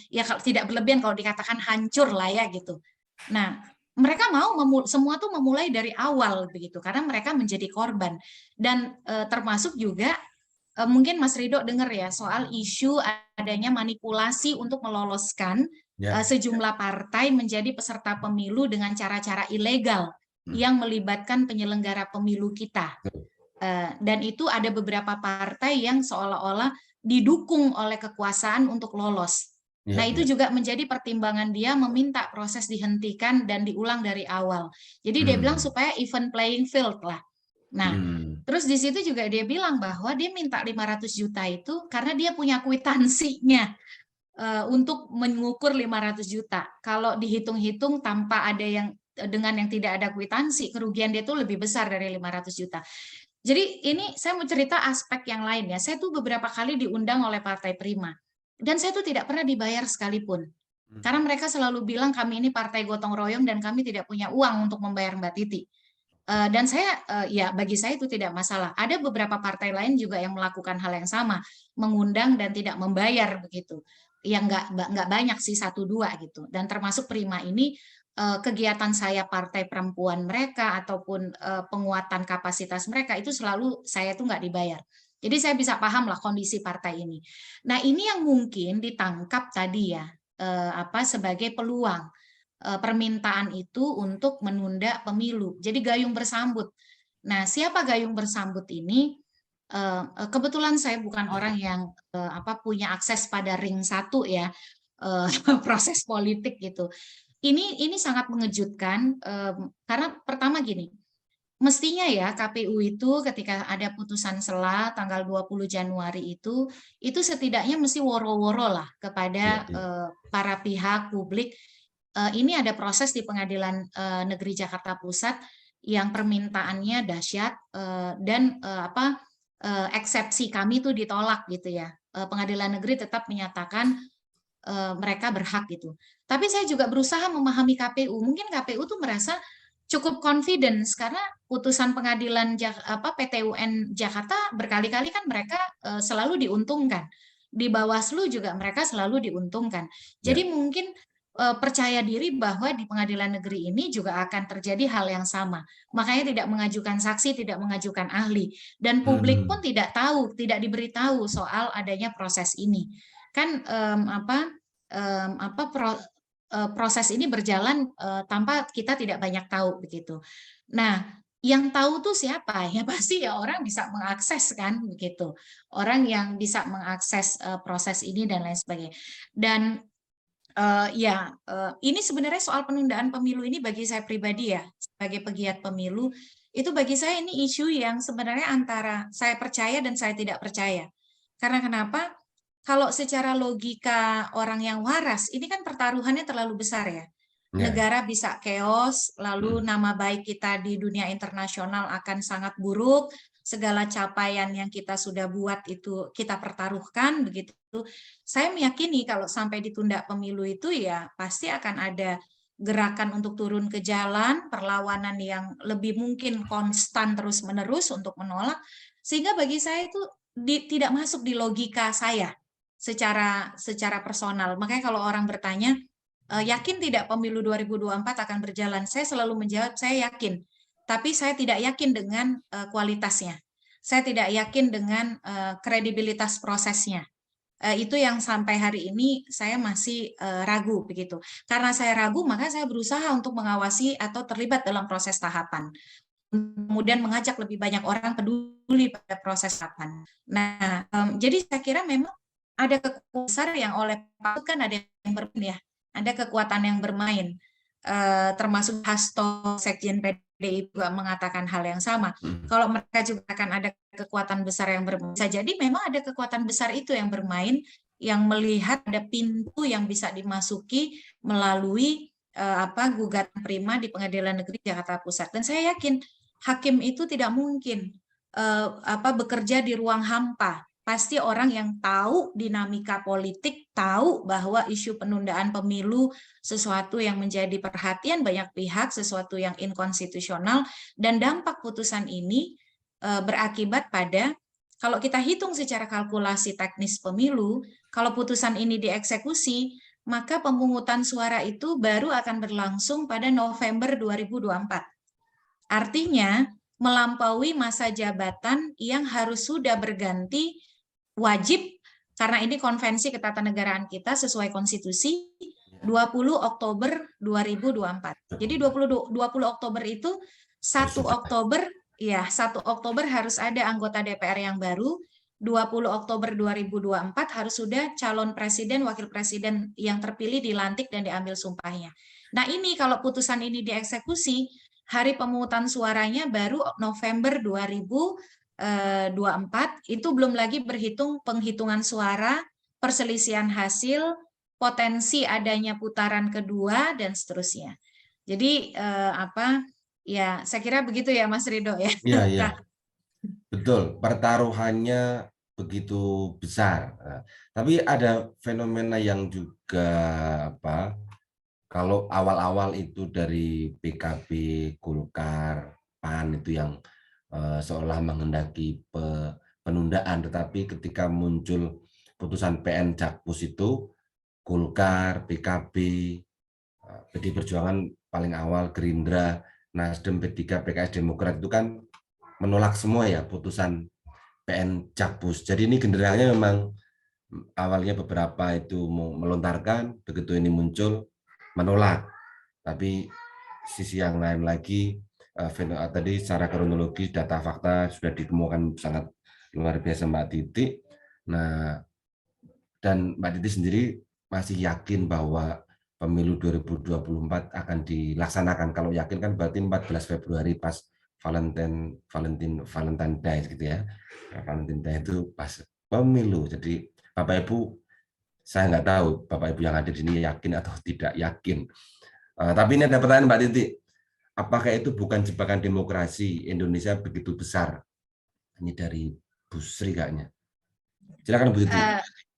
ya kalau tidak berlebihan kalau dikatakan hancur lah ya gitu. Nah, mereka mau semua tuh memulai dari awal begitu karena mereka menjadi korban dan termasuk juga mungkin Mas Ridho dengar ya soal isu adanya manipulasi untuk meloloskan sejumlah partai menjadi peserta pemilu dengan cara-cara ilegal yang melibatkan penyelenggara pemilu kita. Dan itu ada beberapa partai yang seolah-olah didukung oleh kekuasaan untuk lolos. Nah, itu juga menjadi pertimbangan dia meminta proses dihentikan dan diulang dari awal. Jadi dia bilang supaya even playing field lah. Nah, terus di situ juga dia bilang bahwa dia minta 500 juta itu karena dia punya kwitansinya untuk mengukur 500 juta. Kalau dihitung-hitung tanpa ada yang dengan yang tidak ada kwitansi, kerugian dia itu lebih besar dari 500 juta. Jadi ini saya mau cerita aspek yang lain ya. Saya tuh beberapa kali diundang oleh Partai Prima. Dan saya tuh tidak pernah dibayar sekalipun. Karena mereka selalu bilang kami ini partai gotong royong dan kami tidak punya uang untuk membayar Mbak Titi. Dan saya, ya bagi saya itu tidak masalah. Ada beberapa partai lain juga yang melakukan hal yang sama, mengundang dan tidak membayar begitu. Yang nggak banyak sih, 1-2 gitu. Dan termasuk Prima ini, kegiatan saya partai perempuan mereka ataupun penguatan kapasitas mereka itu selalu saya tuh nggak dibayar. Jadi saya bisa paham lah kondisi partai ini. Nah, ini yang mungkin ditangkap tadi ya sebagai peluang permintaan itu untuk menunda pemilu. Jadi gayung bersambut. Nah, siapa gayung bersambut ini? Kebetulan saya bukan orang yang punya akses pada ring 1 ya, proses politik gitu. Ini sangat mengejutkan karena pertama gini, mestinya ya KPU itu ketika ada putusan sela tanggal 20 Januari itu setidaknya mesti woro-woro lah kepada para pihak publik. Ini ada proses di Pengadilan Negeri Jakarta Pusat yang permintaannya dahsyat dan eksepsi kami itu ditolak gitu ya. Pengadilan Negeri tetap menyatakan mereka berhak gitu. Tapi saya juga berusaha memahami KPU. Mungkin KPU tuh merasa cukup confidence karena putusan pengadilan PT UN Jakarta berkali-kali kan mereka selalu diuntungkan. Di Bawaslu juga mereka selalu diuntungkan. Jadi mungkin percaya diri bahwa di pengadilan negeri ini juga akan terjadi hal yang sama. Makanya tidak mengajukan saksi, tidak mengajukan ahli. Dan publik pun tidak tahu, tidak diberitahu soal adanya proses ini. Kan proses ini berjalan tanpa kita tidak banyak tahu begitu. Nah, yang tahu tuh siapa? Ya pasti ya orang bisa mengakses kan begitu. Orang yang bisa mengakses proses ini dan lain sebagainya. Dan ini sebenarnya soal penundaan pemilu ini bagi saya pribadi ya, sebagai pegiat pemilu, itu bagi saya ini isu yang sebenarnya antara saya percaya dan saya tidak percaya. Karena kenapa? Kalau secara logika orang yang waras, ini kan pertaruhannya terlalu besar ya. Negara bisa chaos, lalu nama baik kita di dunia internasional akan sangat buruk, segala capaian yang kita sudah buat itu kita pertaruhkan begitu. Saya meyakini kalau sampai ditunda pemilu itu ya pasti akan ada gerakan untuk turun ke jalan, perlawanan yang lebih mungkin konstan terus-menerus untuk menolak, sehingga bagi saya itu tidak masuk di logika saya secara personal. Makanya kalau orang bertanya, yakin tidak pemilu 2024 akan berjalan? Saya selalu menjawab, saya yakin. Tapi saya tidak yakin dengan kualitasnya. Saya tidak yakin dengan kredibilitas prosesnya. Itu yang sampai hari ini saya masih ragu begitu. Karena saya ragu, maka saya berusaha untuk mengawasi atau terlibat dalam proses tahapan. Kemudian mengajak lebih banyak orang peduli pada proses tahapan. Nah, jadi saya kira memang ada kekuatan besar yang oleh Pak kan ada yang bermain ya, ada kekuatan yang bermain, termasuk Hasto Sekjen PDI juga mengatakan hal yang sama. Kalau mereka juga akan ada kekuatan besar yang bermain, bisa jadi memang ada kekuatan besar itu yang bermain, yang melihat ada pintu yang bisa dimasuki melalui gugatan Prima di Pengadilan Negeri Jakarta Pusat. Dan saya yakin hakim itu tidak mungkin bekerja di ruang hampa. Pasti orang yang tahu dinamika politik, tahu bahwa isu penundaan pemilu sesuatu yang menjadi perhatian banyak pihak, sesuatu yang inkonstitusional, dan dampak putusan ini berakibat pada, kalau kita hitung secara kalkulasi teknis pemilu, kalau putusan ini dieksekusi, maka pemungutan suara itu baru akan berlangsung pada November 2024. Artinya, melampaui masa jabatan yang harus sudah berganti wajib, karena ini konvensi ketatanegaraan kita sesuai konstitusi, 20 Oktober 2024. Jadi 20 Oktober itu 1 Oktober ya 1 Oktober harus ada anggota DPR yang baru, 20 Oktober 2024 harus sudah calon presiden, wakil presiden yang terpilih dilantik dan diambil sumpahnya. Nah ini kalau putusan ini dieksekusi, hari pemungutan suaranya baru November 2024, itu belum lagi berhitung penghitungan suara, perselisihan hasil, potensi adanya putaran kedua, dan seterusnya. Jadi ya saya kira begitu ya Mas Ridho ya. Iya, iya. Betul, pertaruhannya begitu besar. Nah, tapi ada fenomena yang juga kalau awal-awal itu dari PKB, Golkar, PAN itu yang seolah menghendaki penundaan, tetapi ketika muncul putusan PN Jakpus itu Golkar, PKB, PD Perjuangan paling awal, Gerindra, Nasdem, P3, PKS, Demokrat itu kan menolak semua ya putusan PN Jakpus. Jadi ini genderangnya memang awalnya beberapa itu mau melontarkan, begitu ini muncul menolak. Tapi sisi yang lain lagi tadi secara kronologis data fakta sudah ditemukan sangat luar biasa Mbak Titi. Nah, dan Mbak Titi sendiri masih yakin bahwa pemilu 2024 akan dilaksanakan. Kalau yakin kan berarti 14 Februari pas Valentine Day gitu ya. Valentine Day itu pas pemilu. Jadi Bapak Ibu, saya nggak tahu Bapak Ibu yang ada di sini yakin atau tidak yakin. Tapi ini ada pertanyaan Mbak Titi. Apakah itu bukan jebakan demokrasi Indonesia begitu besar? Ini dari Bu Sri kayaknya. Silakan Bu Titi.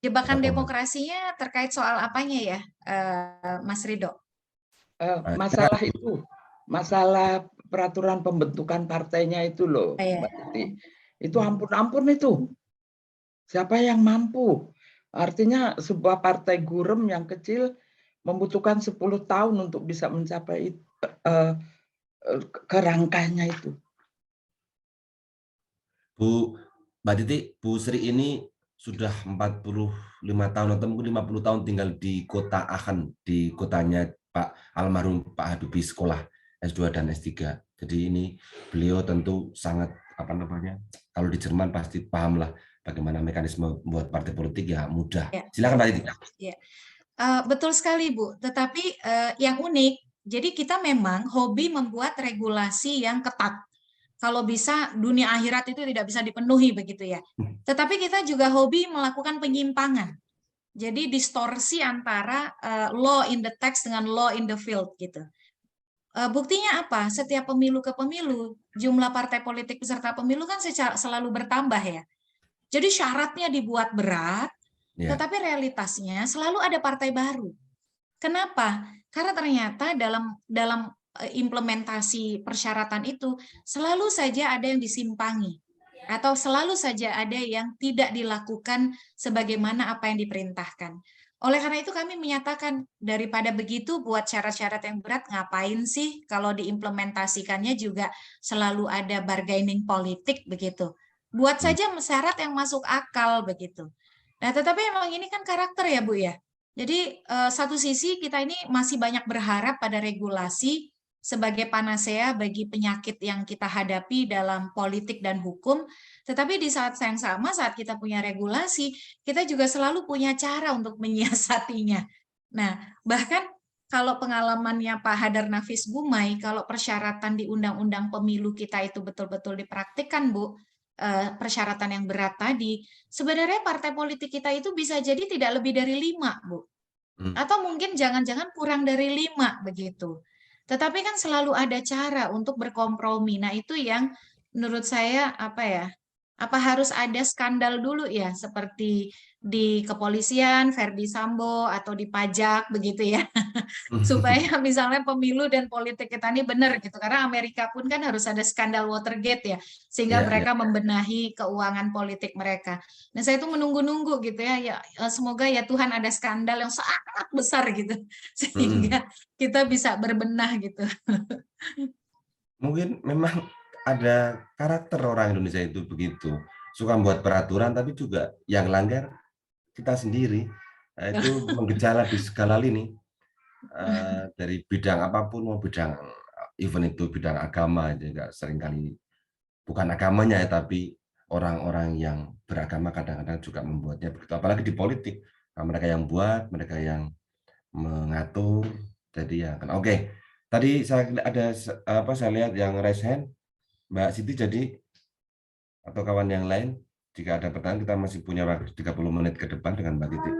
Jebakan demokrasinya terkait soal apanya ya, Mas Ridho? Masalah itu, masalah peraturan pembentukan partainya itu loh, Mbak Titi. Itu ampun-ampun itu. Siapa yang mampu? Artinya sebuah partai gurem yang kecil membutuhkan 10 tahun untuk bisa mencapai kerangkanya itu. Mbak Titi, Bu Sri ini sudah 45 tahun atau mungkin 50 tahun tinggal di kota Aachen, di kotanya Pak almarhum Pak Habibie sekolah S2 dan S3. Jadi ini beliau tentu sangat kalau di Jerman pasti paham lah bagaimana mekanisme membuat partai politik ya mudah. Silakan Mbak Titi. Ya. Betul sekali Bu, tetapi yang unik, jadi kita memang hobi membuat regulasi yang ketat. Kalau bisa dunia akhirat itu tidak bisa dipenuhi begitu ya. Tetapi kita juga hobi melakukan penyimpangan. Jadi distorsi antara law in the text dengan law in the field gitu. Buktinya apa? Setiap pemilu ke pemilu, jumlah partai politik peserta pemilu kan selalu bertambah ya. Jadi syaratnya dibuat berat, tetapi realitasnya selalu ada partai baru. Kenapa? Karena ternyata dalam implementasi persyaratan itu selalu saja ada yang disimpangi atau selalu saja ada yang tidak dilakukan sebagaimana apa yang diperintahkan. Oleh karena itu kami menyatakan daripada begitu buat syarat-syarat yang berat, ngapain sih kalau diimplementasikannya juga selalu ada bargaining politik begitu. Buat saja syarat yang masuk akal begitu. Nah, tetapi emang ini kan karakter ya Bu ya. Jadi satu sisi kita ini masih banyak berharap pada regulasi sebagai panacea bagi penyakit yang kita hadapi dalam politik dan hukum, tetapi di saat yang sama saat kita punya regulasi, kita juga selalu punya cara untuk menyiasatinya. Nah, bahkan kalau pengalamannya Pak Hadar Nafis Gumai, kalau persyaratan di Undang-Undang Pemilu kita itu betul-betul dipraktikkan, Bu, persyaratan yang berat tadi, sebenarnya partai politik kita itu bisa jadi tidak lebih dari 5, Bu. Atau mungkin jangan-jangan kurang dari 5 begitu. Tetapi kan selalu ada cara untuk berkompromi. Nah, itu yang menurut saya apa harus ada skandal dulu ya, seperti di kepolisian, Verdi Sambo, atau di pajak begitu ya, supaya misalnya pemilu dan politik kita ini benar gitu. Karena Amerika pun kan harus ada skandal Watergate ya, sehingga mereka membenahi keuangan politik mereka. Nah, saya itu menunggu-nunggu gitu ya, semoga ya Tuhan ada skandal yang sangat besar gitu, sehingga kita bisa berbenah gitu. Mungkin memang ada karakter orang Indonesia itu begitu, suka membuat peraturan tapi juga yang langgar kita sendiri. Itu menggejala di segala lini, dari bidang apapun, mau bidang event itu bidang agama juga seringkali bukan agamanya ya, tapi orang-orang yang beragama kadang-kadang juga membuatnya begitu. Apalagi di politik, mereka yang buat, mereka yang mengatur. Jadi ya kan. Oke. Tadi saya ada saya lihat yang raise hand, Mbak Siti, jadi atau kawan yang lain, jika ada pertanyaan, kita masih punya waktu 30 menit ke depan dengan Mbak Titi.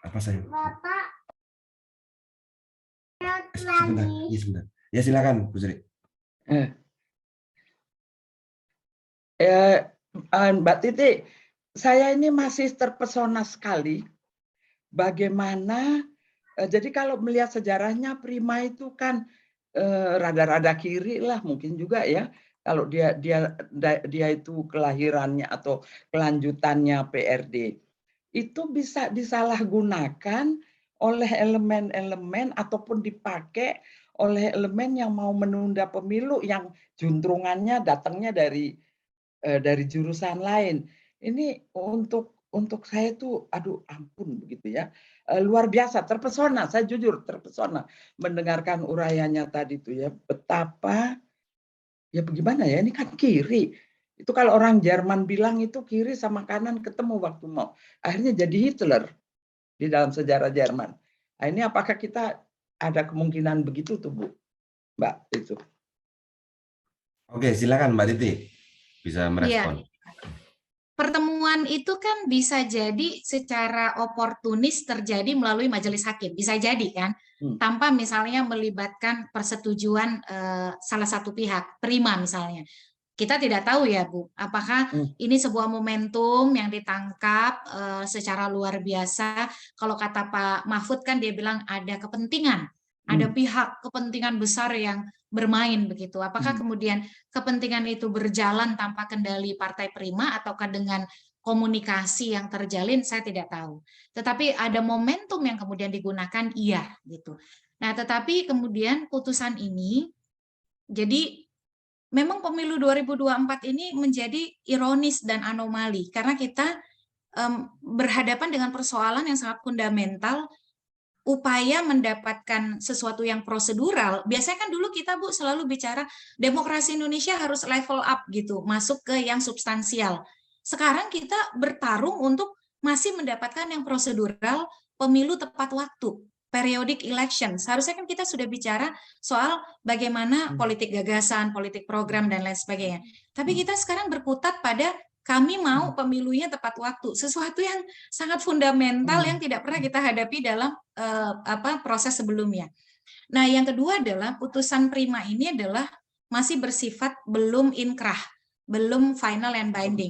Apa saya? Bapak. Sebentar. Ya, sebentar. Ya silakan, Bu Sri. Mbak Titi, saya ini masih terpesona sekali bagaimana, jadi kalau melihat sejarahnya Prima itu kan rada-rada kiri lah mungkin juga ya, kalau dia itu kelahirannya atau kelanjutannya PRD, itu bisa disalahgunakan oleh elemen-elemen ataupun dipakai oleh elemen yang mau menunda pemilu yang juntrungannya datangnya dari jurusan lain. Ini untuk saya tuh, aduh ampun begitu ya, luar biasa, terpesona. Saya jujur terpesona mendengarkan uraiannya tadi tuh ya, betapa ya bagaimana ya, ini kan kiri. Itu kalau orang Jerman bilang itu kiri sama kanan ketemu waktu mau. Akhirnya jadi Hitler di dalam sejarah Jerman. Nah, ini apakah kita ada kemungkinan begitu tuh Bu, Mbak itu? Oke, silakan Mbak Titi bisa merespon. Pertemuan itu kan bisa jadi secara oportunis terjadi melalui majelis hakim, bisa jadi kan, tanpa misalnya melibatkan persetujuan salah satu pihak, Prima misalnya. Kita tidak tahu ya Bu, apakah ini sebuah momentum yang ditangkap secara luar biasa. Kalau kata Pak Mahfud kan dia bilang ada kepentingan, ada pihak kepentingan besar yang bermain begitu. Apakah kemudian kepentingan itu berjalan tanpa kendali Partai Prima ataukah dengan komunikasi yang terjalin, saya tidak tahu. Tetapi ada momentum yang kemudian digunakan, iya gitu. Nah, tetapi kemudian putusan ini, jadi memang pemilu 2024 ini menjadi ironis dan anomali karena kita berhadapan dengan persoalan yang sangat fundamental. Upaya mendapatkan sesuatu yang prosedural, biasanya kan dulu kita Bu selalu bicara demokrasi Indonesia harus level up gitu, masuk ke yang substansial. Sekarang kita bertarung untuk masih mendapatkan yang prosedural, pemilu tepat waktu, periodic election. Seharusnya kan kita sudah bicara soal bagaimana politik gagasan, politik program, dan lain sebagainya. Tapi kita sekarang berkutat pada kami mau pemilunya tepat waktu, sesuatu yang sangat fundamental yang tidak pernah kita hadapi dalam proses sebelumnya. Nah, yang kedua adalah putusan Prima ini adalah masih bersifat belum inkrah, belum final and binding,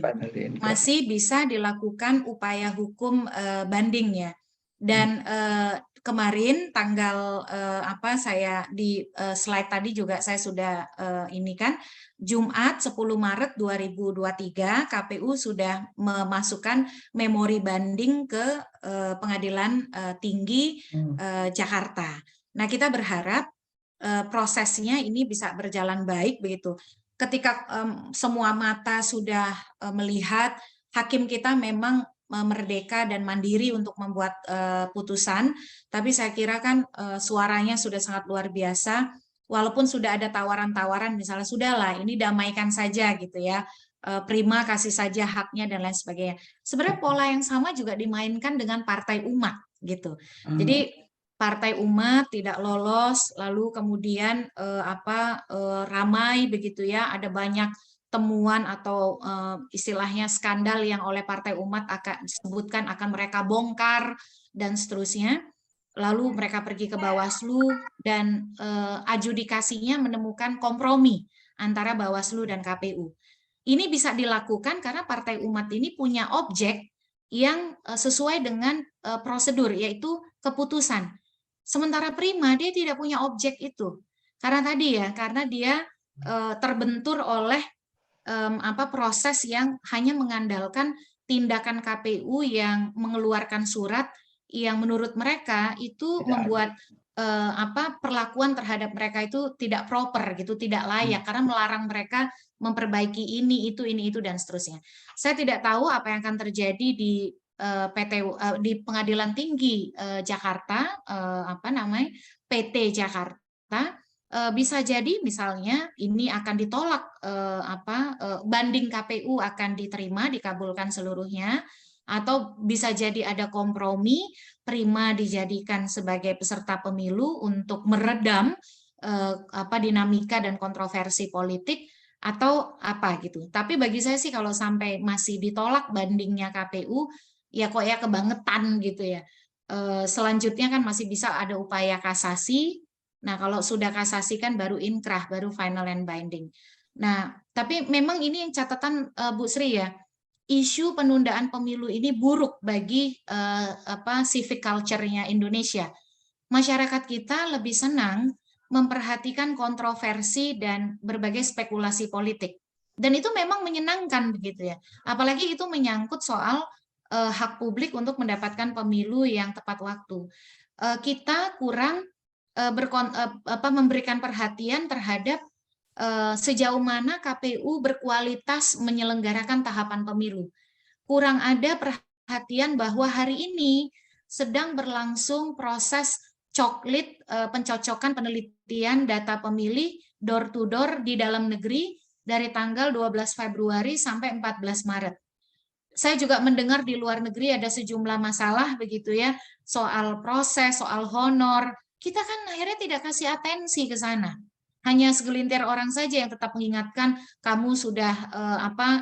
masih bisa dilakukan upaya hukum bandingnya. Dan kemarin tanggal saya di slide tadi juga saya sudah ini kan, Jumat 10 Maret 2023 KPU sudah memasukkan memori banding ke Pengadilan Tinggi Jakarta. Nah, kita berharap prosesnya ini bisa berjalan baik begitu. Ketika semua mata sudah melihat, hakim kita memang merdeka dan mandiri untuk membuat putusan, tapi saya kira kan suaranya sudah sangat luar biasa. Walaupun sudah ada tawaran-tawaran, misalnya sudahlah ini damaikan saja gitu ya, Prima kasih saja haknya dan lain sebagainya. Sebenarnya pola yang sama juga dimainkan dengan Partai Umat gitu. Jadi Partai Umat tidak lolos, lalu kemudian ramai begitu ya, ada banyak temuan atau istilahnya skandal yang oleh Partai Umat akan disebutkan akan mereka bongkar dan seterusnya. Lalu mereka pergi ke Bawaslu dan adjudikasinya menemukan kompromi antara Bawaslu dan KPU. Ini bisa dilakukan karena Partai Umat ini punya objek yang sesuai dengan prosedur, yaitu keputusan. Sementara Prima dia tidak punya objek itu. Karena tadi ya, karena dia terbentur oleh proses yang hanya mengandalkan tindakan KPU yang mengeluarkan surat yang menurut mereka itu membuat perlakuan terhadap mereka itu tidak proper gitu, tidak layak karena melarang mereka memperbaiki ini itu dan seterusnya. Saya tidak tahu apa yang akan terjadi di di Pengadilan Tinggi Jakarta, PT Jakarta. bisa jadi misalnya ini akan ditolak, banding KPU akan diterima, dikabulkan seluruhnya, atau bisa jadi ada kompromi, Prima dijadikan sebagai peserta pemilu untuk meredam dinamika dan kontroversi politik atau apa gitu. Tapi bagi saya sih kalau sampai masih ditolak bandingnya KPU, ya kok ya kebangetan gitu ya. Selanjutnya kan masih bisa ada upaya kasasi. Nah, kalau sudah kasasi kan baru inkrah, baru final and binding. Nah, tapi memang ini yang catatan Bu Sri ya, isu penundaan pemilu ini buruk bagi civic culture-nya Indonesia. Masyarakat kita lebih senang memperhatikan kontroversi dan berbagai spekulasi politik. Dan itu memang menyenangkan begitu ya. Apalagi itu menyangkut soal hak publik untuk mendapatkan pemilu yang tepat waktu. Kita kurang memberikan perhatian terhadap sejauh mana KPU berkualitas menyelenggarakan tahapan pemilu. Kurang ada perhatian bahwa hari ini sedang berlangsung proses coklit pencocokan penelitian data pemilih door to door di dalam negeri dari tanggal 12 Februari sampai 14 Maret. Saya juga mendengar di luar negeri ada sejumlah masalah begitu ya, soal proses, soal honor. Kita kan akhirnya tidak kasih atensi ke sana. Hanya segelintir orang saja yang tetap mengingatkan kamu sudah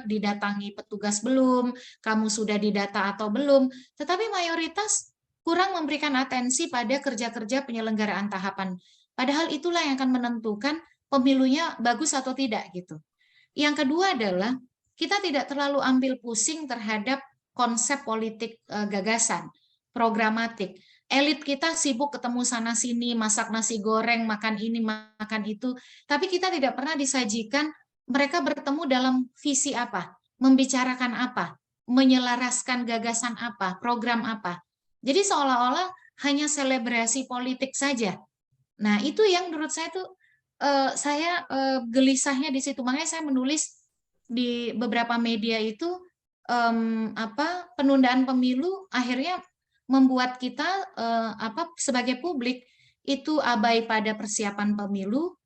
didatangi petugas belum, kamu sudah didata atau belum. Tetapi mayoritas kurang memberikan atensi pada kerja-kerja penyelenggaraan tahapan. Padahal itulah yang akan menentukan pemilunya bagus atau tidak gitu. Yang kedua adalah kita tidak terlalu ambil pusing terhadap konsep politik gagasan, programatik. Elit kita sibuk ketemu sana-sini, masak nasi goreng, makan ini, makan itu. Tapi kita tidak pernah disajikan mereka bertemu dalam visi apa, membicarakan apa, menyelaraskan gagasan apa, program apa. Jadi seolah-olah hanya selebrasi politik saja. Nah itu yang menurut saya tuh saya gelisahnya di situ. Makanya saya menulis di beberapa media itu penundaan pemilu akhirnya membuat kita sebagai publik itu abai pada persiapan pemilu.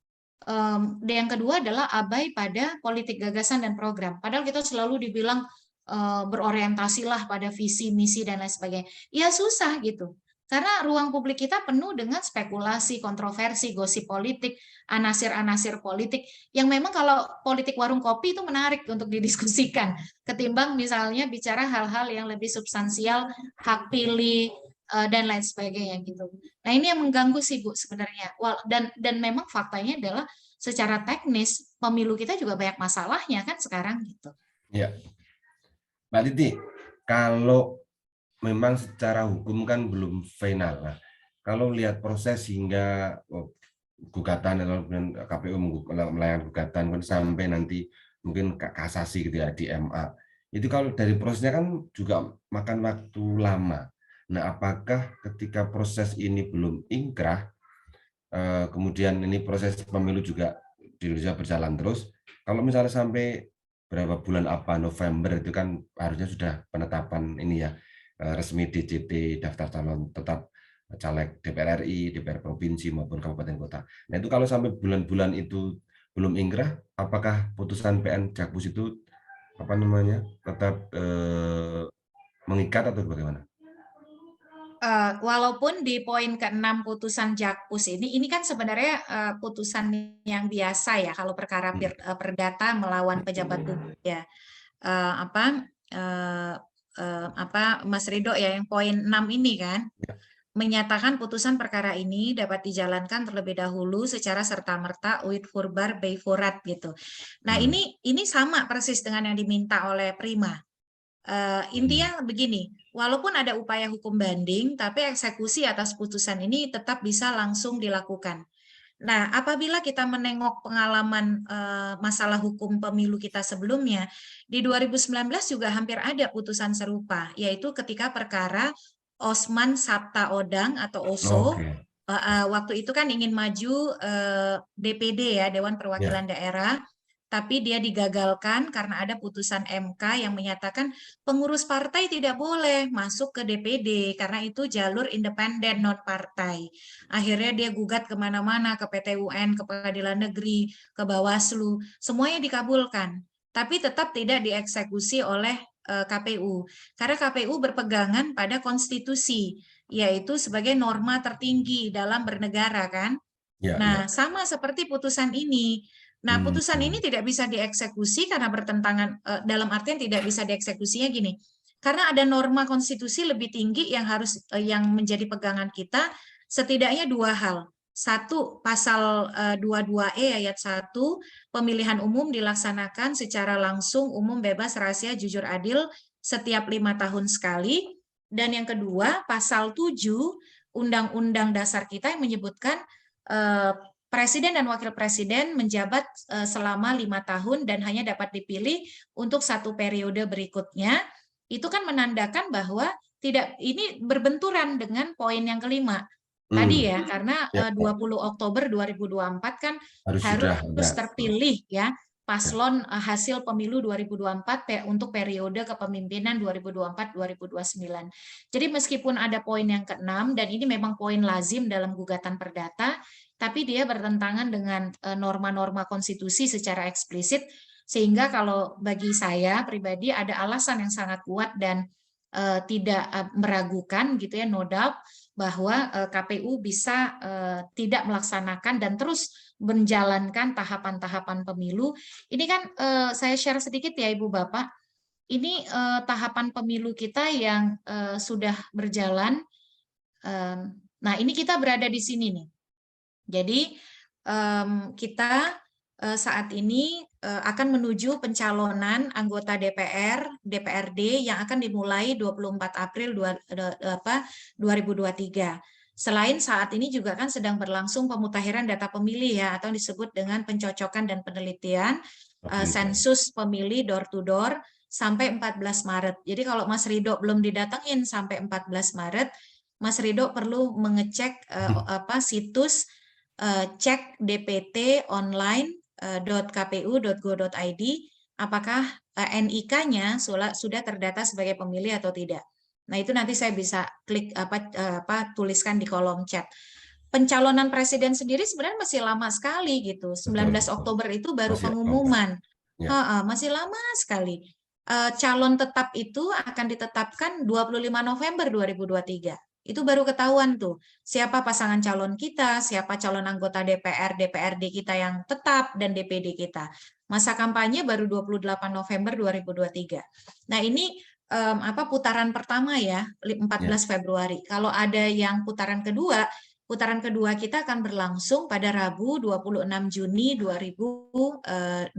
Yang kedua adalah abai pada politik gagasan dan program. Padahal kita selalu dibilang berorientasilah pada visi, misi dan lain sebagainya. Ya susah gitu. Karena ruang publik kita penuh dengan spekulasi, kontroversi, gosip politik, anasir-anasir politik, yang memang kalau politik warung kopi itu menarik untuk didiskusikan, ketimbang misalnya bicara hal-hal yang lebih substansial, hak pilih, dan lain sebagainya gitu. Nah ini yang mengganggu sih Bu sebenarnya. Dan memang faktanya adalah secara teknis, pemilu kita juga banyak masalahnya kan sekarang gitu. Ya, Mbak Titi, kalau memang secara hukum kan belum final. Nah, kalau lihat proses hingga gugatan atau KPU melayangkan gugatan sampai nanti mungkin kasasi gitu ya di MA. Itu kalau dari prosesnya kan juga makan waktu lama. Nah, apakah ketika proses ini belum ingkrah, kemudian ini proses pemilu juga di Indonesia berjalan terus, kalau misalnya sampai berapa bulan November itu kan harusnya sudah penetapan ini ya, resmi DJT daftar calon tetap caleg DPR RI, DPR provinsi maupun kabupaten kota. Nah itu kalau sampai bulan-bulan itu belum ingkrah, apakah putusan PN Jakpus itu tetap mengikat atau bagaimana? Walaupun di poin ke-6 putusan Jakpus ini kan sebenarnya putusan yang biasa ya kalau perkara perdata melawan pejabat publik ya. Mas Ridho ya yang poin 6 ini kan menyatakan putusan perkara ini dapat dijalankan terlebih dahulu secara serta-merta uit furbar bei furat gitu. Nah, ini sama persis dengan yang diminta oleh Prima. Intinya begini, walaupun ada upaya hukum banding, tapi eksekusi atas putusan ini tetap bisa langsung dilakukan. Nah, apabila kita menengok pengalaman masalah hukum pemilu kita sebelumnya, di 2019 juga hampir ada putusan serupa, yaitu ketika perkara Osman Sabta Odang atau OSO, waktu itu kan ingin maju DPD ya, Dewan Perwakilan Daerah, tapi dia digagalkan karena ada putusan MK yang menyatakan pengurus partai tidak boleh masuk ke DPD karena itu jalur independen non partai. Akhirnya dia gugat kemana-mana, ke PT UN, ke Pengadilan Negeri, ke Bawaslu, semuanya dikabulkan, tapi tetap tidak dieksekusi oleh KPU karena KPU berpegangan pada konstitusi, yaitu sebagai norma tertinggi dalam bernegara kan. Nah, sama seperti putusan ini. Nah, putusan ini tidak bisa dieksekusi karena bertentangan, dalam artian tidak bisa dieksekusinya gini. Karena ada norma konstitusi lebih tinggi yang harus yang menjadi pegangan kita, setidaknya dua hal. Satu, pasal 22E ayat 1, pemilihan umum dilaksanakan secara langsung, umum, bebas, rahasia, jujur, adil setiap 5 tahun sekali. Dan yang kedua, pasal 7 Undang-Undang Dasar kita yang menyebutkan Presiden dan Wakil Presiden menjabat selama 5 tahun dan hanya dapat dipilih untuk 1 periode berikutnya. Itu kan menandakan bahwa tidak, ini berbenturan dengan poin yang kelima tadi ya, karena 20 Oktober 2024 kan harus terpilih ya paslon hasil pemilu 2024 untuk periode kepemimpinan 2024-2029. Jadi meskipun ada poin yang ke-6 dan ini memang poin lazim dalam gugatan perdata, tapi dia bertentangan dengan norma-norma konstitusi secara eksplisit, sehingga kalau bagi saya pribadi ada alasan yang sangat kuat dan tidak meragukan gitu ya, no doubt, bahwa KPU bisa tidak melaksanakan dan terus menjalankan tahapan-tahapan pemilu. Ini kan saya share sedikit ya Ibu Bapak, ini tahapan pemilu kita yang sudah berjalan. Nah ini kita berada di sini nih. Jadi kita saat ini akan menuju pencalonan anggota DPR, DPRD yang akan dimulai 24 April 2023. Selain saat ini juga kan sedang berlangsung pemutakhiran data pemilih ya, atau disebut dengan pencocokan dan penelitian sensus pemilih door to door sampai 14 Maret. Jadi kalau Mas Ridho belum didatengin sampai 14 Maret, Mas Ridho perlu mengecek situs cek DPT online.kpu.go.id apakah NIK-nya sudah terdata sebagai pemilih atau tidak. Nah, itu nanti saya bisa klik tuliskan di kolom chat. Pencalonan presiden sendiri sebenarnya masih lama sekali gitu. 19 Oktober itu baru pengumuman. Masih lama sekali. Calon tetap itu akan ditetapkan 25 November 2023. Itu baru ketahuan tuh siapa pasangan calon kita, siapa calon anggota DPR, DPRD kita yang tetap dan DPD kita. Masa kampanye baru 28 November 2023. Nah, ini putaran pertama ya, 14 Februari. Kalau ada yang putaran kedua kita akan berlangsung pada Rabu 26 Juni 2024.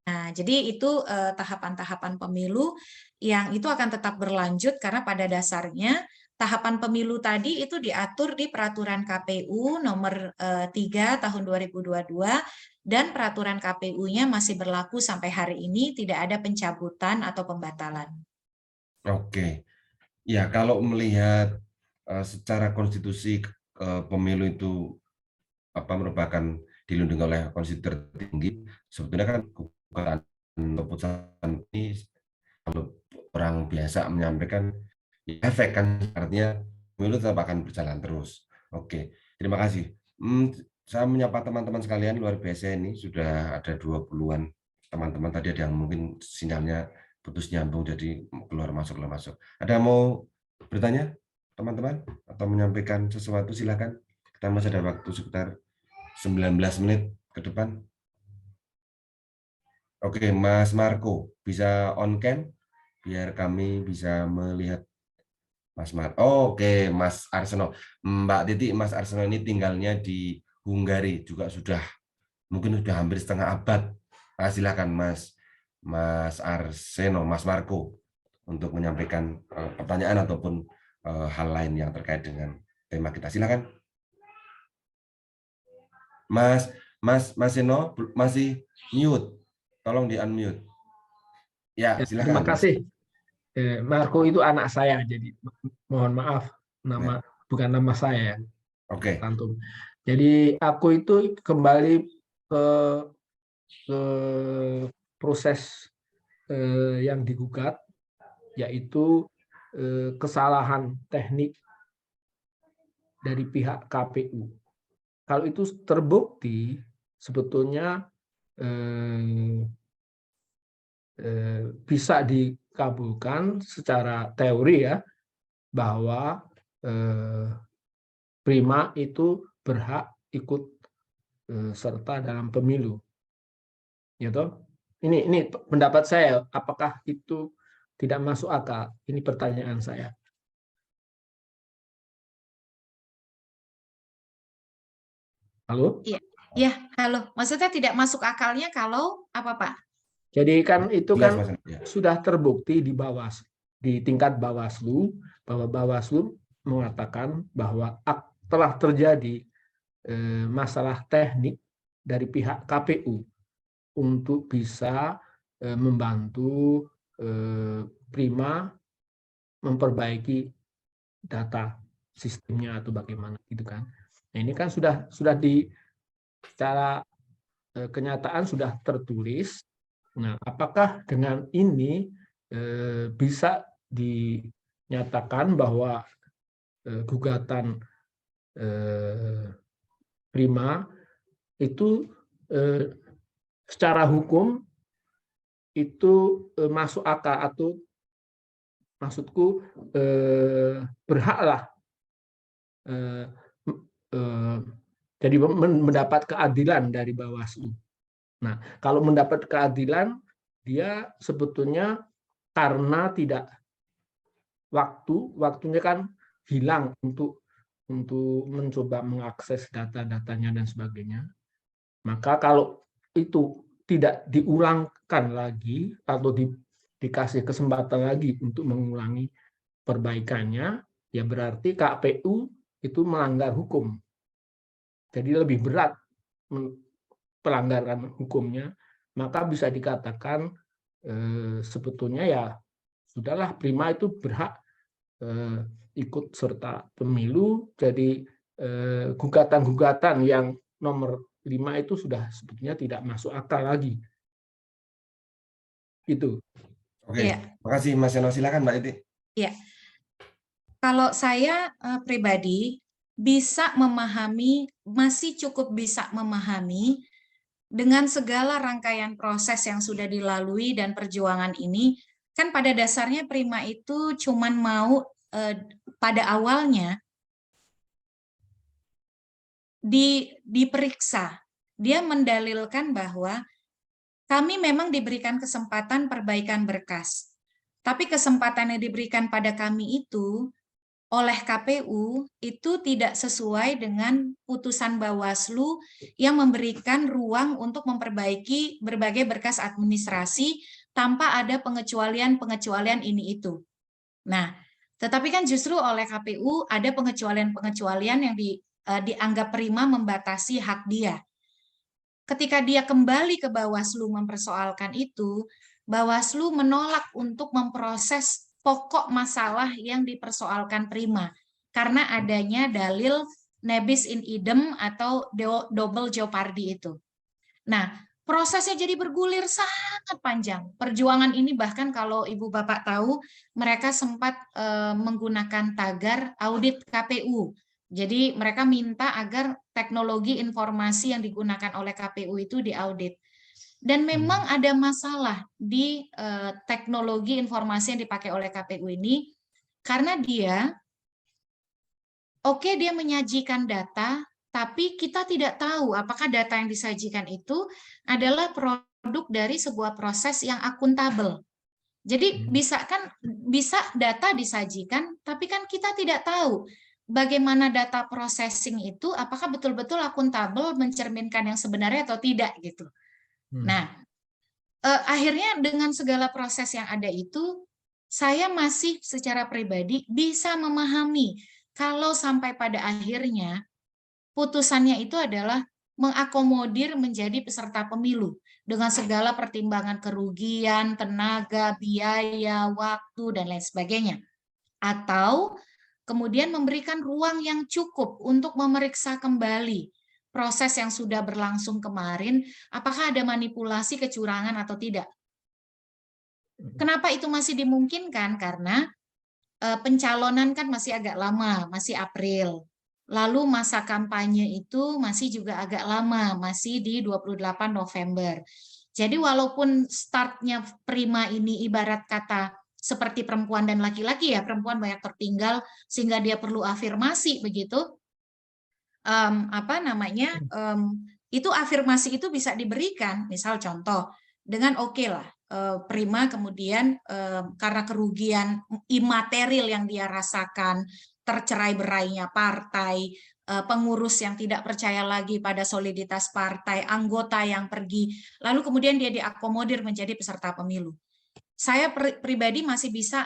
Nah, jadi itu tahapan-tahapan pemilu yang itu akan tetap berlanjut karena pada dasarnya tahapan pemilu tadi itu diatur di Peraturan KPU nomor 3 tahun 2022 dan peraturan KPU-nya masih berlaku sampai hari ini, tidak ada pencabutan atau pembatalan. Oke. Ya, kalau melihat secara konstitusi pemilu itu merupakan dilindungi oleh konstitusi tertinggi, sebetulnya kan keputusan ini kalau orang biasa menyampaikan efek kan, artinya pemilu tetap akan berjalan terus. Oke, terima kasih. Saya menyapa teman-teman sekalian, luar biasa ini sudah ada 20-an teman-teman tadi, ada yang mungkin sinyalnya putus nyambung jadi keluar masuk. Ada mau bertanya teman-teman atau menyampaikan sesuatu, silakan. Kita masih ada waktu sekitar 19 menit ke depan. Oke, Mas Marco bisa on cam biar kami bisa melihat Mas Oke, Mas Arsono. Mbak Titi, Mas Arsono ini tinggalnya di Hungari, juga mungkin sudah hampir setengah abad. Silakan Mas Arseno, Mas Marco untuk menyampaikan pertanyaan ataupun hal lain yang terkait dengan tema kita. Silakan. Mas Seno masih mute. Tolong di-unmute. Ya, silakan. Terima kasih. Marco itu anak saya, jadi mohon maaf, bukan nama saya. Oke. Jadi aku itu kembali ke proses yang digugat, yaitu kesalahan teknik dari pihak KPU. Kalau itu terbukti, sebetulnya bisa dikabulkan secara teori ya, bahwa Prima itu berhak ikut serta dalam pemilu. Ya toh? Ini pendapat saya, apakah itu tidak masuk akal? Ini pertanyaan saya. Halo? Iya, halo. Maksudnya tidak masuk akalnya kalau apa, Pak? Jadi kan itu kan Ya. sudah terbukti di tingkat Bawaslu, bahwa Bawaslu mengatakan bahwa telah terjadi masalah teknik dari pihak KPU untuk bisa membantu Prima memperbaiki data sistemnya atau bagaimana gitu kan. Nah, ini kan sudah secara kenyataan sudah tertulis. Nah, apakah dengan ini bisa dinyatakan bahwa gugatan Prima itu secara hukum itu masuk akal, atau maksudku berhaklah jadi mendapat keadilan dari Bawaslu. Nah, kalau mendapat keadilan, dia sebetulnya karena tidak waktunya kan hilang untuk mencoba mengakses data-datanya dan sebagainya. Maka kalau itu tidak diulangkan lagi atau dikasih kesempatan lagi untuk mengulangi perbaikannya, ya berarti KPU itu melanggar hukum. Jadi lebih berat pelanggaran hukumnya, maka bisa dikatakan sebetulnya ya sudahlah, Prima itu berhak ikut serta pemilu. Jadi gugatan-gugatan yang nomor 5 itu sudah sebetulnya tidak masuk akal lagi. Itu. Oke, terima kasih Mas Yono. Silakan Mbak Iti. Iya. Kalau saya pribadi bisa memahami, masih cukup bisa memahami dengan segala rangkaian proses yang sudah dilalui dan perjuangan ini. Kan pada dasarnya Prima itu cuman mau pada awalnya diperiksa. Dia mendalilkan bahwa kami memang diberikan kesempatan perbaikan berkas. Tapi kesempatan yang diberikan pada kami itu oleh KPU itu tidak sesuai dengan putusan Bawaslu yang memberikan ruang untuk memperbaiki berbagai berkas administrasi tanpa ada pengecualian ini itu. Nah, tetapi kan justru oleh KPU ada pengecualian-pengecualian yang dianggap Prima membatasi hak dia. Ketika dia kembali ke Bawaslu mempersoalkan itu, Bawaslu menolak untuk memproses pokok masalah yang dipersoalkan Prima karena adanya dalil nebis in idem atau double jeopardy itu. Nah, prosesnya jadi bergulir sangat panjang. Perjuangan ini bahkan kalau Ibu Bapak tahu, mereka sempat menggunakan tagar audit KPU. Jadi mereka minta agar teknologi informasi yang digunakan oleh KPU itu diaudit. Dan memang ada masalah di teknologi informasi yang dipakai oleh KPU ini, karena dia menyajikan data, tapi kita tidak tahu apakah data yang disajikan itu adalah produk dari sebuah proses yang akuntabel. Jadi bisa data disajikan, tapi kan kita tidak tahu bagaimana data processing itu, apakah betul-betul akuntabel, mencerminkan yang sebenarnya atau tidak gitu. Nah, akhirnya dengan segala proses yang ada itu, saya masih secara pribadi bisa memahami kalau sampai pada akhirnya putusannya itu adalah mengakomodir menjadi peserta pemilu dengan segala pertimbangan kerugian, tenaga, biaya, waktu, dan lain sebagainya. Atau kemudian memberikan ruang yang cukup untuk memeriksa kembali proses yang sudah berlangsung kemarin, apakah ada manipulasi, kecurangan atau tidak? Kenapa itu masih dimungkinkan? Karena pencalonan kan masih agak lama, masih April. Lalu masa kampanye itu masih juga agak lama, masih di 28 November. Jadi walaupun startnya Prima ini ibarat kata seperti perempuan dan laki-laki ya, perempuan banyak tertinggal sehingga dia perlu afirmasi begitu. Itu afirmasi itu bisa diberikan, misal contoh dengan oke lah, Prima kemudian karena kerugian imaterial yang dia rasakan, tercerai-berainya partai, pengurus yang tidak percaya lagi pada soliditas partai, anggota yang pergi, lalu kemudian dia diakomodir menjadi peserta pemilu. Saya pribadi masih bisa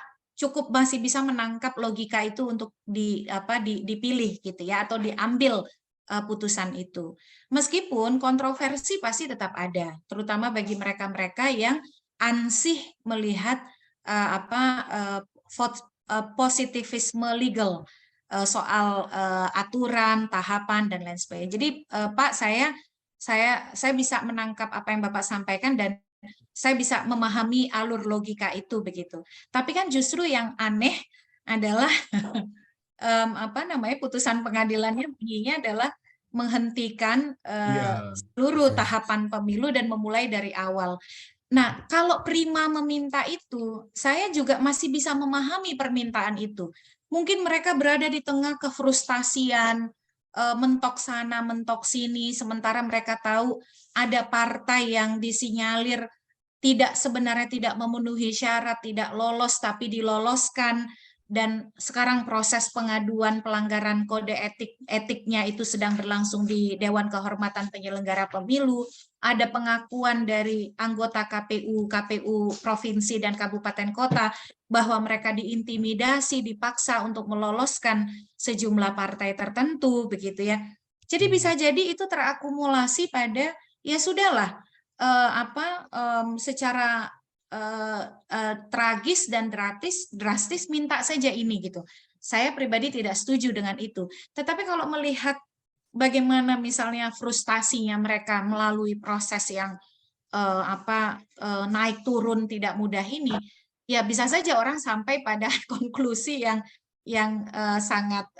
menangkap logika itu untuk dipilih gitu ya, atau diambil putusan itu. Meskipun kontroversi pasti tetap ada, terutama bagi mereka-mereka yang ansih melihat positivisme legal soal aturan, tahapan dan lain sebagainya. Jadi Pak, saya bisa menangkap apa yang Bapak sampaikan dan saya bisa memahami alur logika itu begitu. Tapi kan justru yang aneh adalah putusan pengadilannya bunyinya adalah menghentikan seluruh tahapan pemilu dan memulai dari awal. Nah, kalau Prima meminta itu, saya juga masih bisa memahami permintaan itu. Mungkin mereka berada di tengah kefrustasian, mentok sana, mentok sini, sementara mereka tahu ada partai yang disinyalir sebenarnya tidak memenuhi syarat, tidak lolos tapi diloloskan, dan sekarang proses pengaduan pelanggaran kode etiknya itu sedang berlangsung di Dewan Kehormatan Penyelenggara Pemilu. Ada pengakuan dari anggota KPU provinsi dan kabupaten kota bahwa mereka diintimidasi, dipaksa untuk meloloskan sejumlah partai tertentu begitu ya. Jadi bisa jadi itu terakumulasi pada ya sudahlah, secara tragis dan drastis minta saja ini gitu. Saya pribadi tidak setuju dengan itu. Tetapi kalau melihat bagaimana misalnya frustasinya mereka melalui proses yang naik turun tidak mudah ini, ya bisa saja orang sampai pada konklusi yang sangat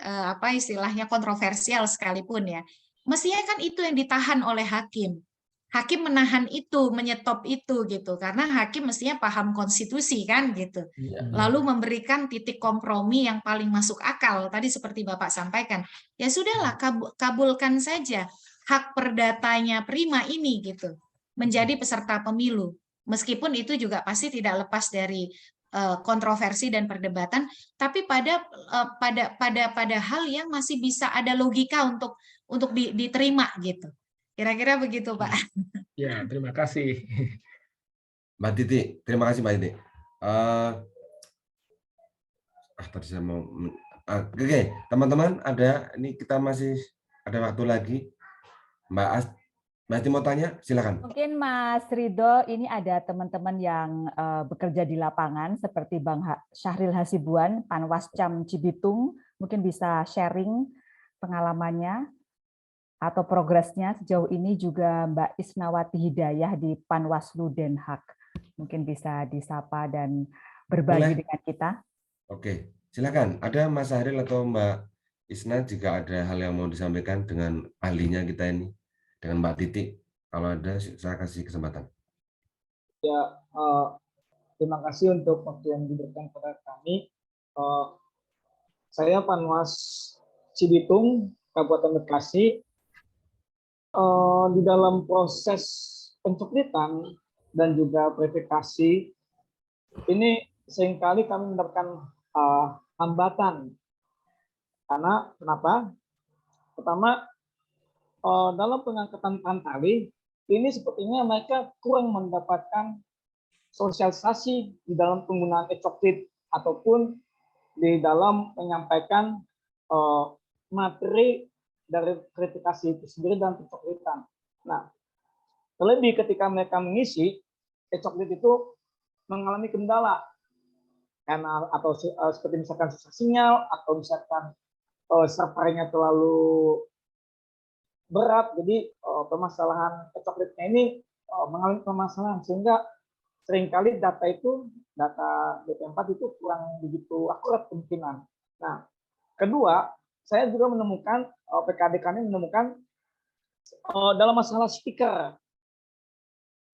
istilahnya kontroversial sekalipun ya. Mestinya kan itu yang ditahan oleh hakim. Hakim menahan itu, menyetop itu gitu, karena hakim mestinya paham konstitusi kan gitu. Lalu memberikan titik kompromi yang paling masuk akal. Tadi seperti Bapak sampaikan, ya sudahlah kabulkan saja hak perdatanya Prima ini gitu, menjadi peserta pemilu. Meskipun itu juga pasti tidak lepas dari kontroversi dan perdebatan, tapi pada hal yang masih bisa ada logika untuk diterima gitu. Kira-kira begitu, Pak. Ya, terima kasih. Mbak Titi, terima kasih Mbak Titi. Tadi saya mau. Oke, teman-teman, ini kita masih ada waktu lagi. Mbak Titi mau tanya, silakan. Mungkin Mas Ridho, ini ada teman-teman yang bekerja di lapangan seperti Bang Syahril Hasibuan, Panwascam Cibitung, mungkin bisa sharing pengalamannya atau progresnya sejauh ini, juga Mbak Isnawati Hidayah di Panwaslu Den Haag. Mungkin bisa disapa dan berbagi dengan kita. Oke, silakan. Ada Mas Syahril atau Mbak Isna jika ada hal yang mau disampaikan dengan ahlinya kita ini, dengan Mbak Titi. Kalau ada, saya kasih kesempatan. Ya, terima kasih untuk waktu yang diberikan kepada kami. Saya Panwas Cibitung, Kabupaten Bekasi. Di dalam proses pencuplikan dan juga verifikasi ini seringkali kami mendapatkan hambatan. Karena kenapa? Pertama, dalam pengangkatan pantali ini sepertinya mereka kurang mendapatkan sosialisasi di dalam penggunaan e-coklit ataupun di dalam menyampaikan materi dari verifikasi itu sendiri dan pencoklitan. Nah, terlebih ketika mereka mengisi, e-coklit itu mengalami kendala karena atau seperti misalkan susah sinyal atau misalkan servernya terlalu berat, jadi permasalahan coklatnya ini mengalami permasalahan, sehingga seringkali data BP4 itu kurang begitu akurat kemungkinan. Nah, kedua, saya juga menemukan, PKD kami menemukan dalam masalah stiker,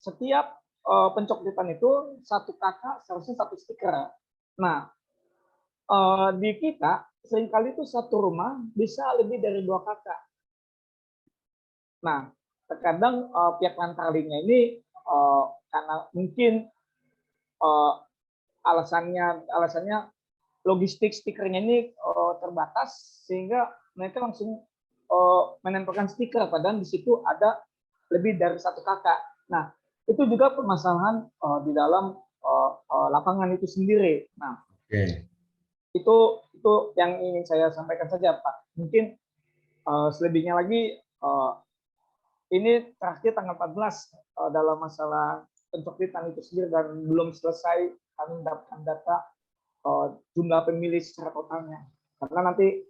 setiap pencoklitan itu satu kakak seharusnya satu stiker. Nah, di kita seringkali itu satu rumah bisa lebih dari 2 kakak. Nah, terkadang pihak lantarlinya ini karena mungkin alasannya logistik stikernya ini terbatas, sehingga mereka langsung menempelkan stiker, padahal di situ ada lebih dari 1 kakak. Nah, itu juga permasalahan di dalam lapangan itu sendiri. Nah, itu yang ingin saya sampaikan saja, Pak. Mungkin selebihnya lagi, ini terakhir tanggal 14 dalam masalah pencoklitan itu sendiri, dan belum selesai kami mendapatkan data jumlah pemilih secara totalnya. Karena nanti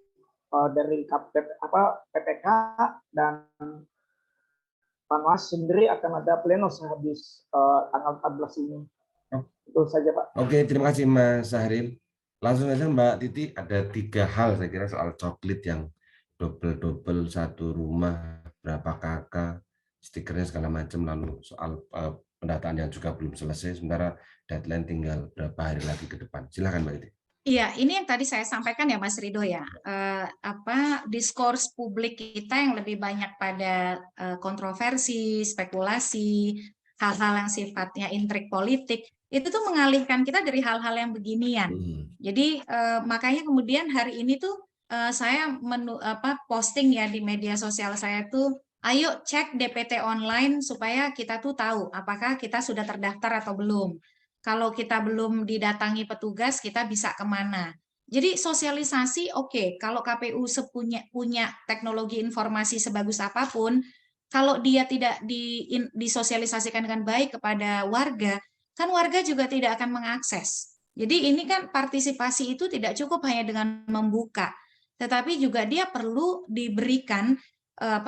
dari PPK dan Panwas sendiri akan ada pleno sehabis tanggal 14 ini. Itu saja, Pak. Oke, terima kasih Mas Syahril. Langsung saja Mbak Titi, ada 3 hal saya kira soal coklit yang double satu rumah, berapa kakak, stikernya segala macam, lalu soal pendataan yang juga belum selesai, sementara deadline tinggal berapa hari lagi ke depan. Silakan Mbak Titi. Iya, ini yang tadi saya sampaikan ya Mas Rido ya, diskurs publik kita yang lebih banyak pada kontroversi, spekulasi, hal-hal yang sifatnya intrik politik, itu tuh mengalihkan kita dari hal-hal yang beginian. Jadi makanya kemudian hari ini tuh saya posting ya di media sosial saya tuh, ayo cek DPT online supaya kita tuh tahu apakah kita sudah terdaftar atau belum. Kalau kita belum didatangi petugas, kita bisa kemana. Jadi sosialisasi oke. Kalau KPU punya teknologi informasi sebagus apapun, kalau dia tidak disosialisasikan dengan baik kepada warga, kan warga juga tidak akan mengakses. Jadi ini kan partisipasi itu tidak cukup hanya dengan membuka, tetapi juga dia perlu diberikan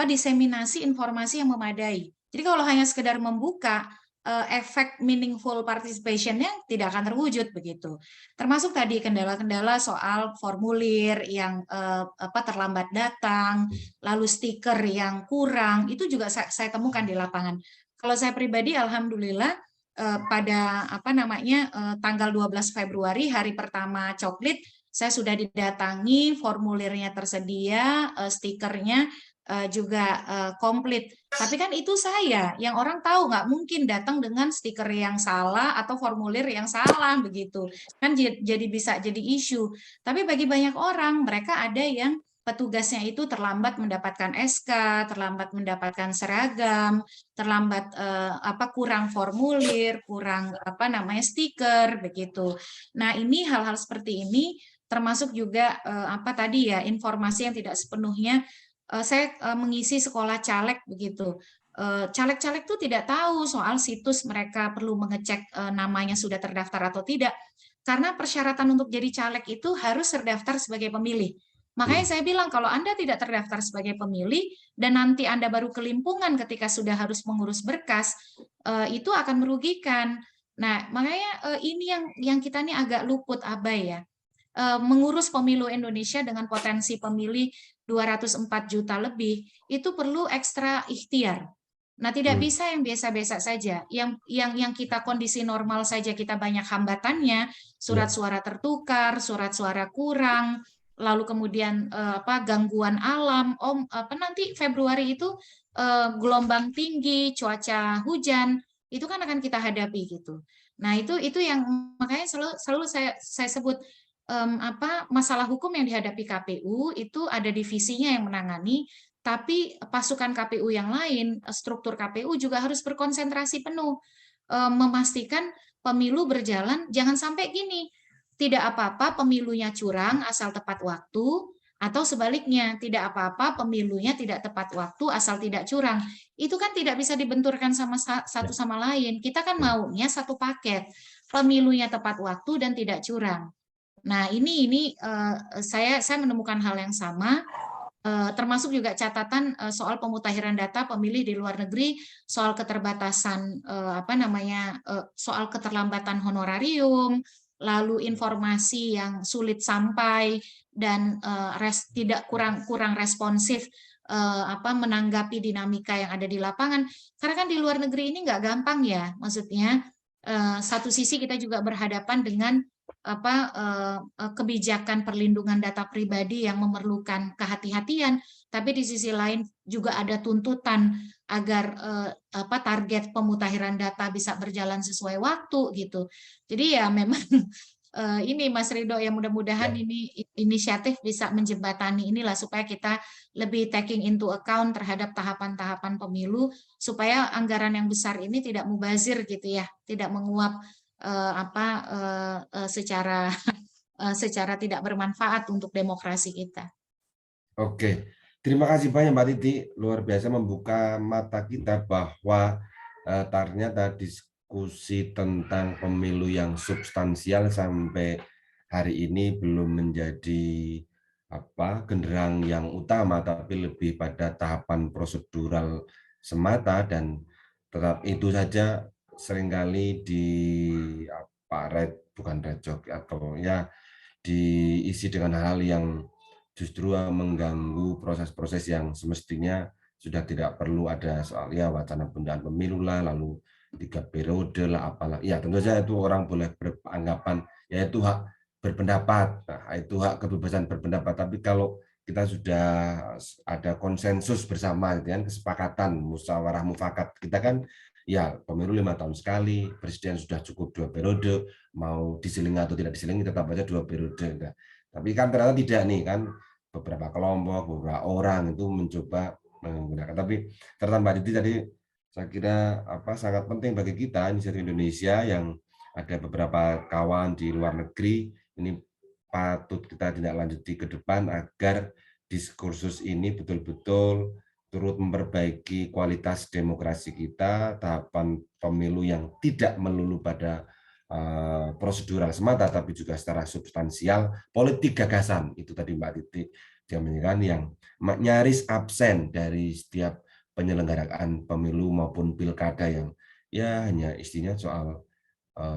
diseminasi informasi yang memadai. Jadi kalau hanya sekedar membuka, efek meaningful participation-nya tidak akan terwujud begitu. Termasuk tadi kendala-kendala soal formulir yang terlambat datang, lalu stiker yang kurang, itu juga saya temukan di lapangan. Kalau saya pribadi, alhamdulillah pada tanggal 12 Februari hari pertama coklit, saya sudah didatangi, formulirnya tersedia, stikernya juga komplit. Tapi kan itu saya, yang orang tahu nggak mungkin datang dengan stiker yang salah atau formulir yang salah begitu. Kan jadi bisa jadi isu. Tapi bagi banyak orang, mereka ada yang petugasnya itu terlambat mendapatkan SK, terlambat mendapatkan seragam, terlambat kurang formulir, kurang stiker begitu. Nah, ini hal-hal seperti ini termasuk juga tadi ya, informasi yang tidak sepenuhnya. Saya mengisi sekolah caleg begitu. Caleg-caleg itu tidak tahu soal situs mereka perlu mengecek namanya sudah terdaftar atau tidak. Karena persyaratan untuk jadi caleg itu harus terdaftar sebagai pemilih. Makanya saya bilang kalau Anda tidak terdaftar sebagai pemilih dan nanti Anda baru kelimpungan ketika sudah harus mengurus berkas, itu akan merugikan. Nah, makanya ini yang kita ini agak luput abai ya. Mengurus pemilu Indonesia dengan potensi pemilih 204 juta lebih, itu perlu ekstra ikhtiar. Nah, tidak bisa yang biasa-biasa saja. Yang kita kondisi normal saja kita banyak hambatannya, surat suara tertukar, surat suara kurang, lalu kemudian gangguan alam, nanti Februari itu gelombang tinggi, cuaca hujan, itu kan akan kita hadapi gitu. Nah, itu yang makanya selalu saya sebut masalah hukum yang dihadapi KPU itu ada divisinya yang menangani, tapi pasukan KPU yang lain, struktur KPU juga harus berkonsentrasi penuh memastikan pemilu berjalan. Jangan sampai gini, tidak apa-apa pemilunya curang asal tepat waktu, atau sebaliknya tidak apa-apa pemilunya tidak tepat waktu asal tidak curang. Itu kan tidak bisa dibenturkan sama satu sama lain. Kita kan maunya satu paket, pemilunya tepat waktu dan tidak curang. Nah, ini saya menemukan hal yang sama. termasuk juga catatan soal pemutakhiran data pemilih di luar negeri, soal keterbatasan soal keterlambatan honorarium, lalu informasi yang sulit sampai dan tidak kurang responsif menanggapi dinamika yang ada di lapangan. Karena kan di luar negeri ini nggak gampang ya, maksudnya satu sisi kita juga berhadapan dengan kebijakan perlindungan data pribadi yang memerlukan kehati-hatian, tapi di sisi lain juga ada tuntutan agar target pemutakhiran data bisa berjalan sesuai waktu gitu. Jadi ya memang ini Mas Ridho, ya mudah-mudahan ini inisiatif bisa menjembatani inilah supaya kita lebih taking into account terhadap tahapan-tahapan pemilu supaya anggaran yang besar ini tidak mubazir gitu ya, tidak menguap secara tidak bermanfaat untuk demokrasi kita. Oke, terima kasih banyak Mbak Titi, luar biasa membuka mata kita bahwa ternyata diskusi tentang pemilu yang substansial sampai hari ini belum menjadi genderang yang utama, tapi lebih pada tahapan prosedural semata, dan tetap itu saja seringkali diisi dengan hal yang justru mengganggu proses-proses yang semestinya sudah tidak perlu ada, soal wacana penundaan pemilu lah, lalu 3 periode lah, apalah. Ya tentu saja itu orang boleh beranggapan yaitu hak berpendapat, itu hak kebebasan berpendapat. Tapi kalau kita sudah ada konsensus bersama, kesepakatan, musyawarah mufakat, kita kan ya pemilu 5 tahun sekali, presiden sudah cukup 2 periode, mau diselingi atau tidak diselingi tetap aja 2 periode. Tapi kan ternyata tidak nih kan, beberapa kelompok, beberapa orang itu mencoba menggunakan. Tapi catatan Mbak Titi tadi saya kira sangat penting bagi kita inisiatif Indonesia yang ada beberapa kawan di luar negeri, ini patut kita tindak lanjuti ke depan agar diskursus ini betul-betul turut memperbaiki kualitas demokrasi kita, tahapan pemilu yang tidak melulu pada prosedural semata, tapi juga secara substansial, politik gagasan. Itu tadi Mbak Titi yang menyebutkan yang nyaris absen dari setiap penyelenggaraan pemilu maupun pilkada, yang ya hanya istinya soal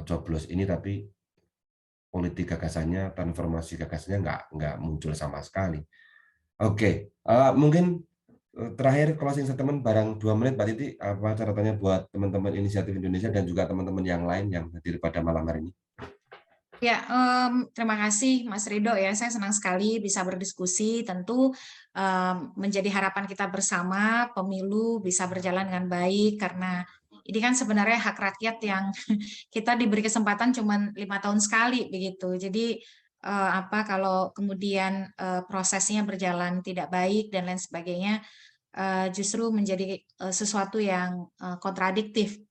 coblos ini, tapi politik gagasannya, transformasi gagasannya nggak muncul sama sekali. Oke, mungkin terakhir closing statement barang 2 menit Mbak Titi, apa catatannya buat teman-teman inisiatif Indonesia dan juga teman-teman yang lain yang hadir pada malam hari ini? Ya, terima kasih Mas Ridho ya, saya senang sekali bisa berdiskusi. Tentu menjadi harapan kita bersama pemilu bisa berjalan dengan baik, karena ini kan sebenarnya hak rakyat yang kita diberi kesempatan cuma 5 tahun sekali begitu. Jadi kalau kemudian prosesnya berjalan tidak baik dan lain sebagainya, justru menjadi sesuatu yang kontradiktif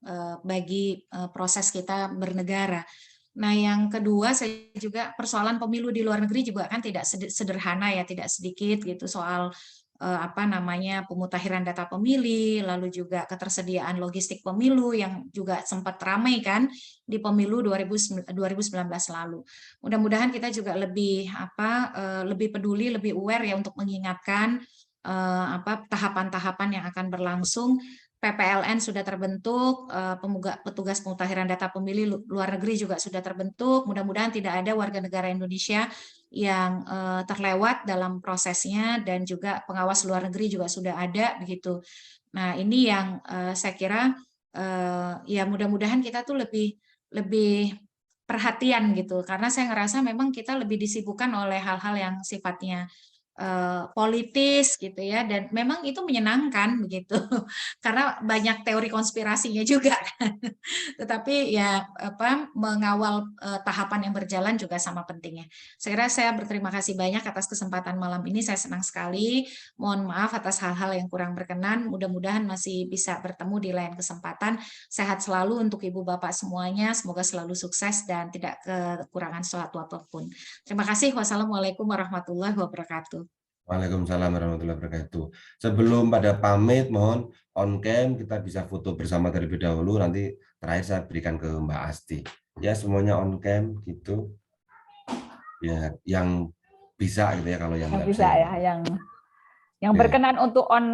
bagi proses kita bernegara. Nah, yang kedua, saya juga persoalan pemilu di luar negeri juga kan tidak sederhana ya, tidak sedikit gitu soal pemutakhiran data pemilih, lalu juga ketersediaan logistik pemilu yang juga sempat ramai kan di pemilu 2019 lalu. Mudah-mudahan kita juga lebih peduli, lebih aware ya untuk mengingatkan tahapan-tahapan yang akan berlangsung. PPLN sudah terbentuk, petugas pemutakhiran data pemilih luar negeri juga sudah terbentuk. Mudah-mudahan tidak ada warga negara Indonesia yang terlewat dalam prosesnya, dan juga pengawas luar negeri juga sudah ada begitu. Nah, ini yang saya kira ya mudah-mudahan kita tuh lebih perhatian gitu, karena saya ngerasa memang kita lebih disibukkan oleh hal-hal yang sifatnya politis gitu ya, dan memang itu menyenangkan begitu karena banyak teori konspirasinya juga kan. Tetapi ya mengawal tahapan yang berjalan juga sama pentingnya. Saya kira saya berterima kasih banyak atas kesempatan malam ini, saya senang sekali. Mohon maaf atas hal-hal yang kurang berkenan, mudah-mudahan masih bisa bertemu di lain kesempatan. Sehat selalu untuk Ibu Bapak semuanya, semoga selalu sukses dan tidak kekurangan suatu apapun. Terima kasih. Wassalamualaikum warahmatullahi wabarakatuh. Waalaikumsalam warahmatullahi wabarakatuh. Sebelum pada pamit, mohon on cam kita bisa foto bersama terlebih dahulu, nanti terakhir saya berikan ke Mbak Asti. Ya, semuanya on cam gitu. Ya, yang bisa gitu ya, kalau yang nggak bisa ya, yang Yang Oke. berkenan untuk on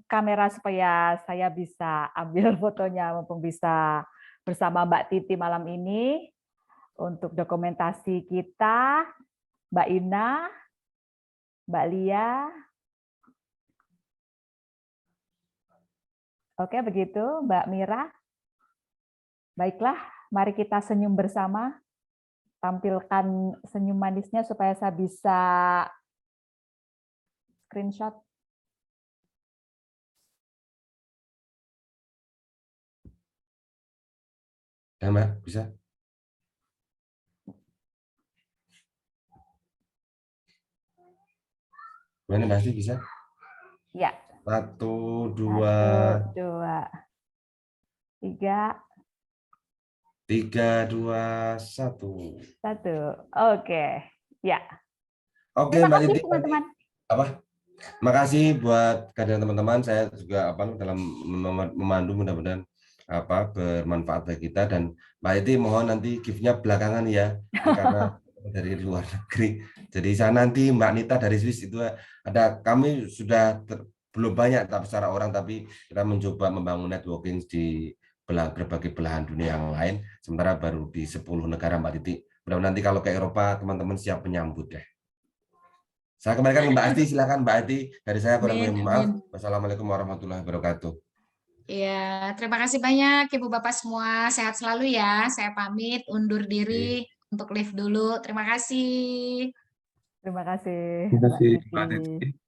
kamera supaya saya bisa ambil fotonya mumpung bisa bersama Mbak Titi malam ini untuk dokumentasi kita, Mbak Ina, Mbak Lia. Oke, begitu Mbak Mira. Baiklah, mari kita senyum bersama. Tampilkan senyum manisnya supaya saya bisa screenshot. Ya, Mbak, bisa? Gimana, Mbak Asti, bisa? Ya. 1, 1, 2, 2, 3, 3, 2, 1. 1. Oke, ya. Oke, Terima Mbak kasih Titi. teman-teman. Apa? Makasih buat kehadiran teman-teman. Saya juga dalam memandu, mudah-mudahan bermanfaat bagi kita. Dan Mbak Titi mohon nanti gift-nya belakangan ya, ini karena dari luar negeri. Jadi saya nanti Mbak Nita dari Swiss itu ada, kami sudah belum banyak secara orang, tapi kita mencoba membangun networking di berbagai belahan dunia yang lain. Sementara baru di 10 negara Mbak Titi. Mudah-mudahan nanti kalau ke Eropa teman-teman siap menyambut deh. Saya kembalikan ke Mbak Asti, silakan Mbak Asti. Dari saya kurang lebih maaf. Wassalamualaikum warahmatullahi wabarakatuh. Ya, terima kasih banyak Ibu Bapak semua. Sehat selalu ya. Saya pamit undur diri untuk live dulu. Terima kasih. Terima kasih. Terima kasih, Mbak Titi. Mbak Titi.